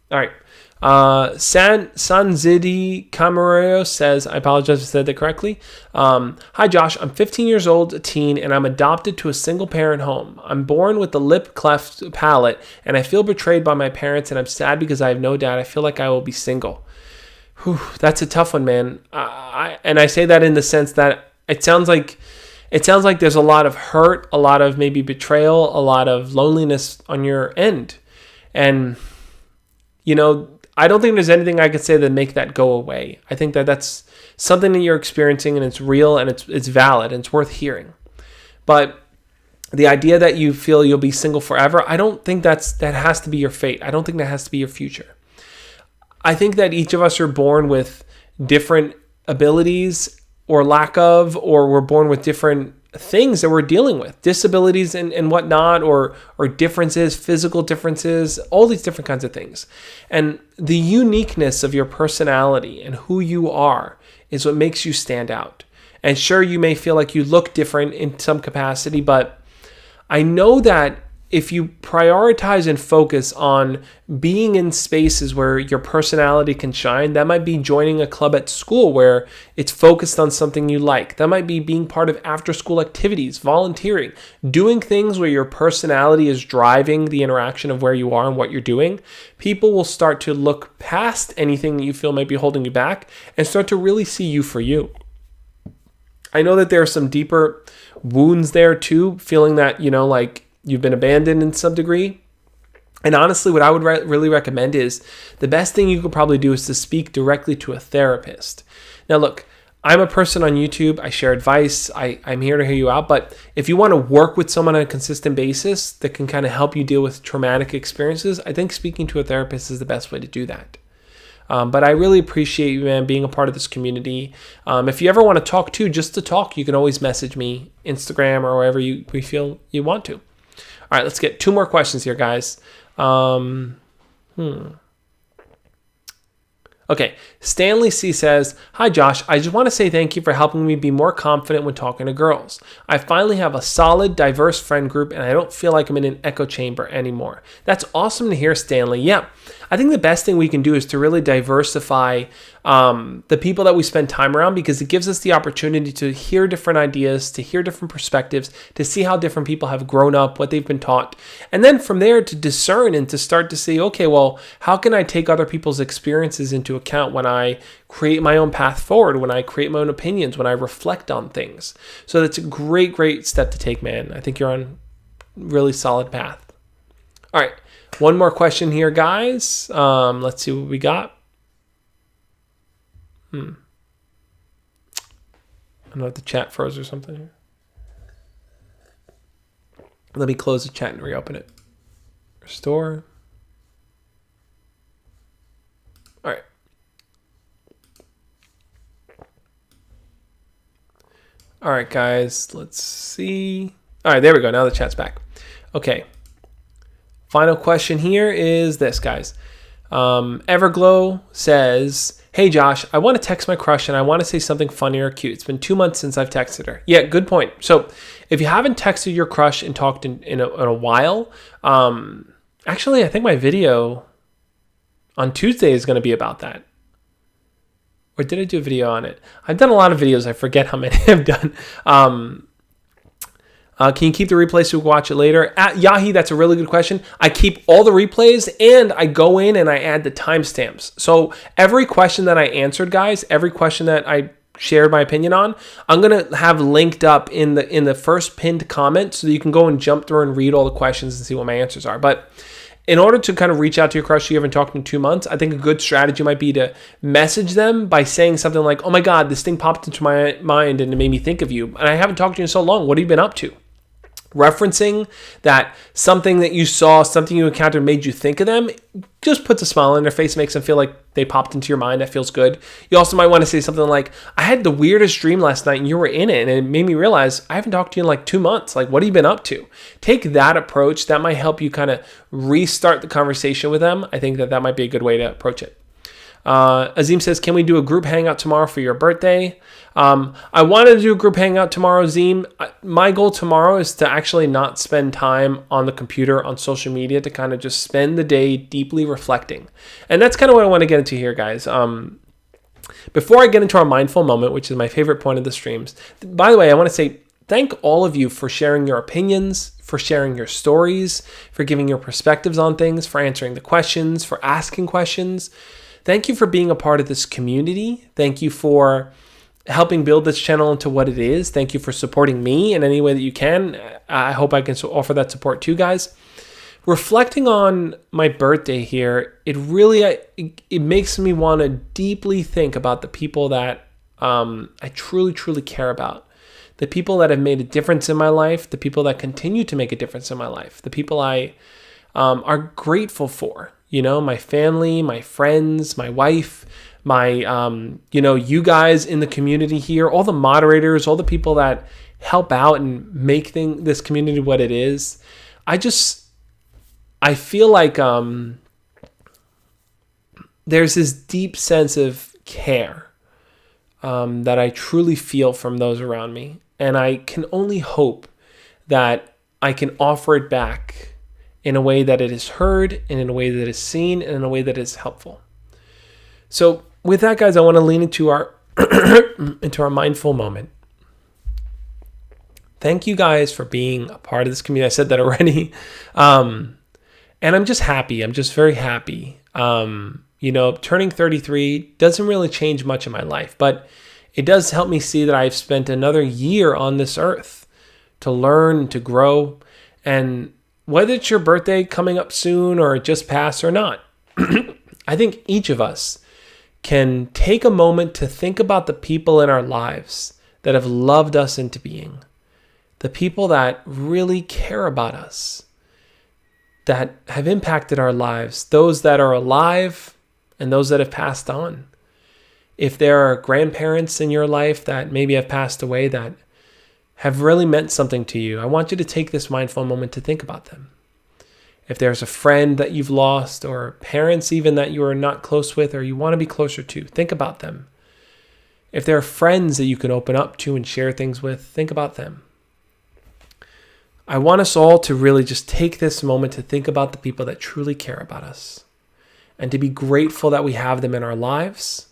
All right. Sanzidi Camarero says, I apologize if I said that correctly. Hi, Josh. I'm 15 years old, a teen, and I'm adopted to a single-parent home. I'm born with the lip cleft palate, and I feel betrayed by my parents, and I'm sad because I have no dad. I feel like I will be single. Whew, that's a tough one, man. I say that in the sense that it sounds like there's a lot of hurt, a lot of maybe betrayal, a lot of loneliness on your end. And, I don't think there's anything I could say that make that go away. I think that that's something that you're experiencing, and it's real, and it's valid, and it's worth hearing. But the idea that you feel you'll be single forever, I don't think that has to be your fate. I don't think that has to be your future. I think that each of us are born with different abilities or lack of, or we're born with different things that we're dealing with, disabilities and whatnot, or differences, physical differences, all these different kinds of things. And the uniqueness of your personality and who you are is what makes you stand out. And sure, you may feel like you look different in some capacity, but I know that if you prioritize and focus on being in spaces where your personality can shine, that might be joining a club at school where it's focused on something you like. That might be being part of after-school activities, volunteering, doing things where your personality is driving the interaction of where you are and what you're doing. People will start to look past anything that you feel might be holding you back and start to really see you for you. I know that there are some deeper wounds there too, feeling that, like you've been abandoned in some degree. And honestly, what I would really recommend is the best thing you could probably do is to speak directly to a therapist. Now, look, I'm a person on YouTube. I share advice. I'm here to hear you out. But if you want to work with someone on a consistent basis that can kind of help you deal with traumatic experiences, I think speaking to a therapist is the best way to do that. But I really appreciate you, man, being a part of this community. If you ever want to talk too, just to talk, you can always message me, Instagram, or wherever you feel you want to. All right, let's get 2 more questions here, guys. Okay, Stanley C says, "Hi Josh, I just want to say thank you for helping me be more confident when talking to girls. I finally have a solid, diverse friend group and I don't feel like I'm in an echo chamber anymore." That's awesome to hear, Stanley. Yeah, I think the best thing we can do is to really diversify the people that we spend time around, because it gives us the opportunity to hear different ideas, to hear different perspectives, to see how different people have grown up, what they've been taught. And then from there to discern and to start to say, okay, well, how can I take other people's experiences into account when I create my own path forward, when I create my own opinions, when I reflect on things? So that's a great, great step to take, man. I think you're on a really solid path. All right, one more question here, guys. Let's see what we got. I don't know if the chat froze or something here. Let me close the chat and reopen it. Restore. All right. All right, guys, let's see. All right, there we go. Now the chat's back. Okay. Final question here is this, guys. Everglow says, "Hey Josh, I want to text my crush and I want to say something funny or cute. It's been 2 months since I've texted her." Yeah, good point. So if you haven't texted your crush and talked in a while, actually I think my video on Tuesday is going to be about that. Or did I do a video on it? I've done a lot of videos. I forget how many I've done. Can you keep the replays so we can watch it later? At Yahi, that's a really good question. I keep all the replays and I go in and I add the timestamps. So every question that I answered, guys, every question that I shared my opinion on, I'm going to have linked up in the first pinned comment so that you can go and jump through and read all the questions and see what my answers are. But in order to kind of reach out to your crush you haven't talked in 2 months, I think a good strategy might be to message them by saying something like, "Oh my God, this thing popped into my mind and it made me think of you. And I haven't talked to you in so long. What have you been up to?" Referencing that something that you saw, something you encountered made you think of them, just puts a smile on their face, makes them feel like they popped into your mind. That feels good. You also might want to say something like, "I had the weirdest dream last night and you were in it, and it made me realize I haven't talked to you in like 2 months. Like, what have you been up to?" Take that approach. That might help you kind of restart the conversation with them. I think that might be a good way to approach it. Azim says, "Can we do a group hangout tomorrow for your birthday?" I wanted to do a group hangout tomorrow, Azim. My goal tomorrow is to actually not spend time on the computer, on social media, to kind of just spend the day deeply reflecting. And that's kind of what I want to get into here, guys. Before I get into our mindful moment, which is my favorite point of the streams, by the way, I want to say thank all of you for sharing your opinions, for sharing your stories, for giving your perspectives on things, for answering the questions, for asking questions. Thank you for being a part of this community. Thank you for helping build this channel into what it is. Thank you for supporting me in any way that you can. I hope I can offer that support too, guys. Reflecting on my birthday here, it makes me want to deeply think about the people that I truly, truly care about. The people that have made a difference in my life, the people that continue to make a difference in my life, the people I are grateful for. You know, my family, my friends, my wife, my, you guys in the community here, all the moderators, all the people that help out and make this community what it is. I feel like there's this deep sense of care that I truly feel from those around me. And I can only hope that I can offer it back in a way that it is heard, and in a way that is seen, and in a way that is helpful. So with that, guys, I want to lean into our into our mindful moment. Thank you guys for being a part of this community. I said that already. And I'm just happy. I'm just very happy. Turning 33 doesn't really change much in my life, but it does help me see that I've spent another year on this earth to learn, to grow. And whether it's your birthday coming up soon or it just passed or not, I think each of us can take a moment to think about the people in our lives that have loved us into being, the people that really care about us, that have impacted our lives, those that are alive and those that have passed on. If there are grandparents in your life that maybe have passed away that have really meant something to you, I want you to take this mindful moment to think about them. If there's a friend that you've lost, or parents even that you are not close with or you want to be closer to, think about them. If there are friends that you can open up to and share things with, think about them. I want us all to really just take this moment to think about the people that truly care about us, and to be grateful that we have them in our lives,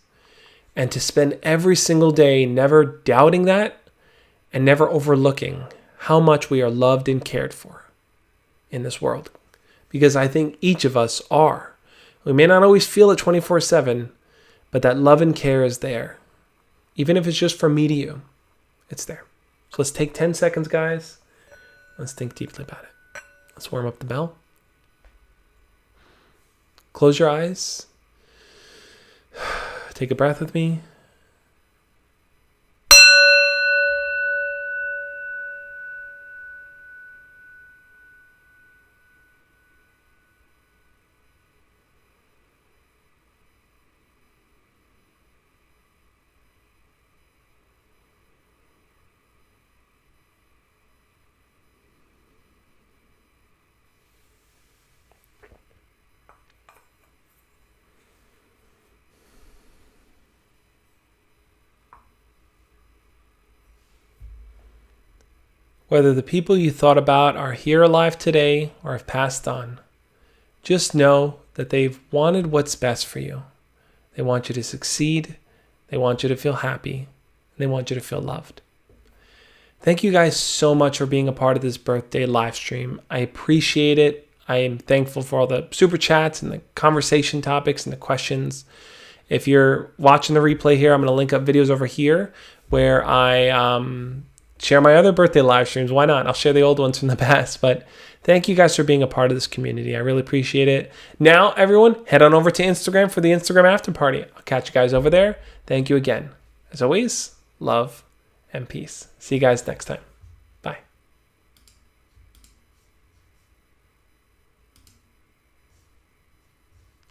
and to spend every single day never doubting that and never overlooking how much we are loved and cared for in this world. Because I think each of us are. We may not always feel it 24/7, but that love and care is there. Even if it's just from me to you, it's there. So let's take 10 seconds, guys. Let's think deeply about it. Let's warm up the bell. Close your eyes. Take a breath with me. Whether the people you thought about are here alive today or have passed on, just know that they've wanted what's best for you. They want you to succeed. They want you to feel happy. And they want you to feel loved. Thank you guys so much for being a part of this birthday live stream. I appreciate it. I am thankful for all the super chats and the conversation topics and the questions. If you're watching the replay here, I'm going to link up videos over here where I share my other birthday live streams. Why not? I'll share the old ones from the past. But thank you guys for being a part of this community. I really appreciate it. Now, everyone, head on over to Instagram for the Instagram after party. I'll catch you guys over there. Thank you again. As always, love and peace. See you guys next time.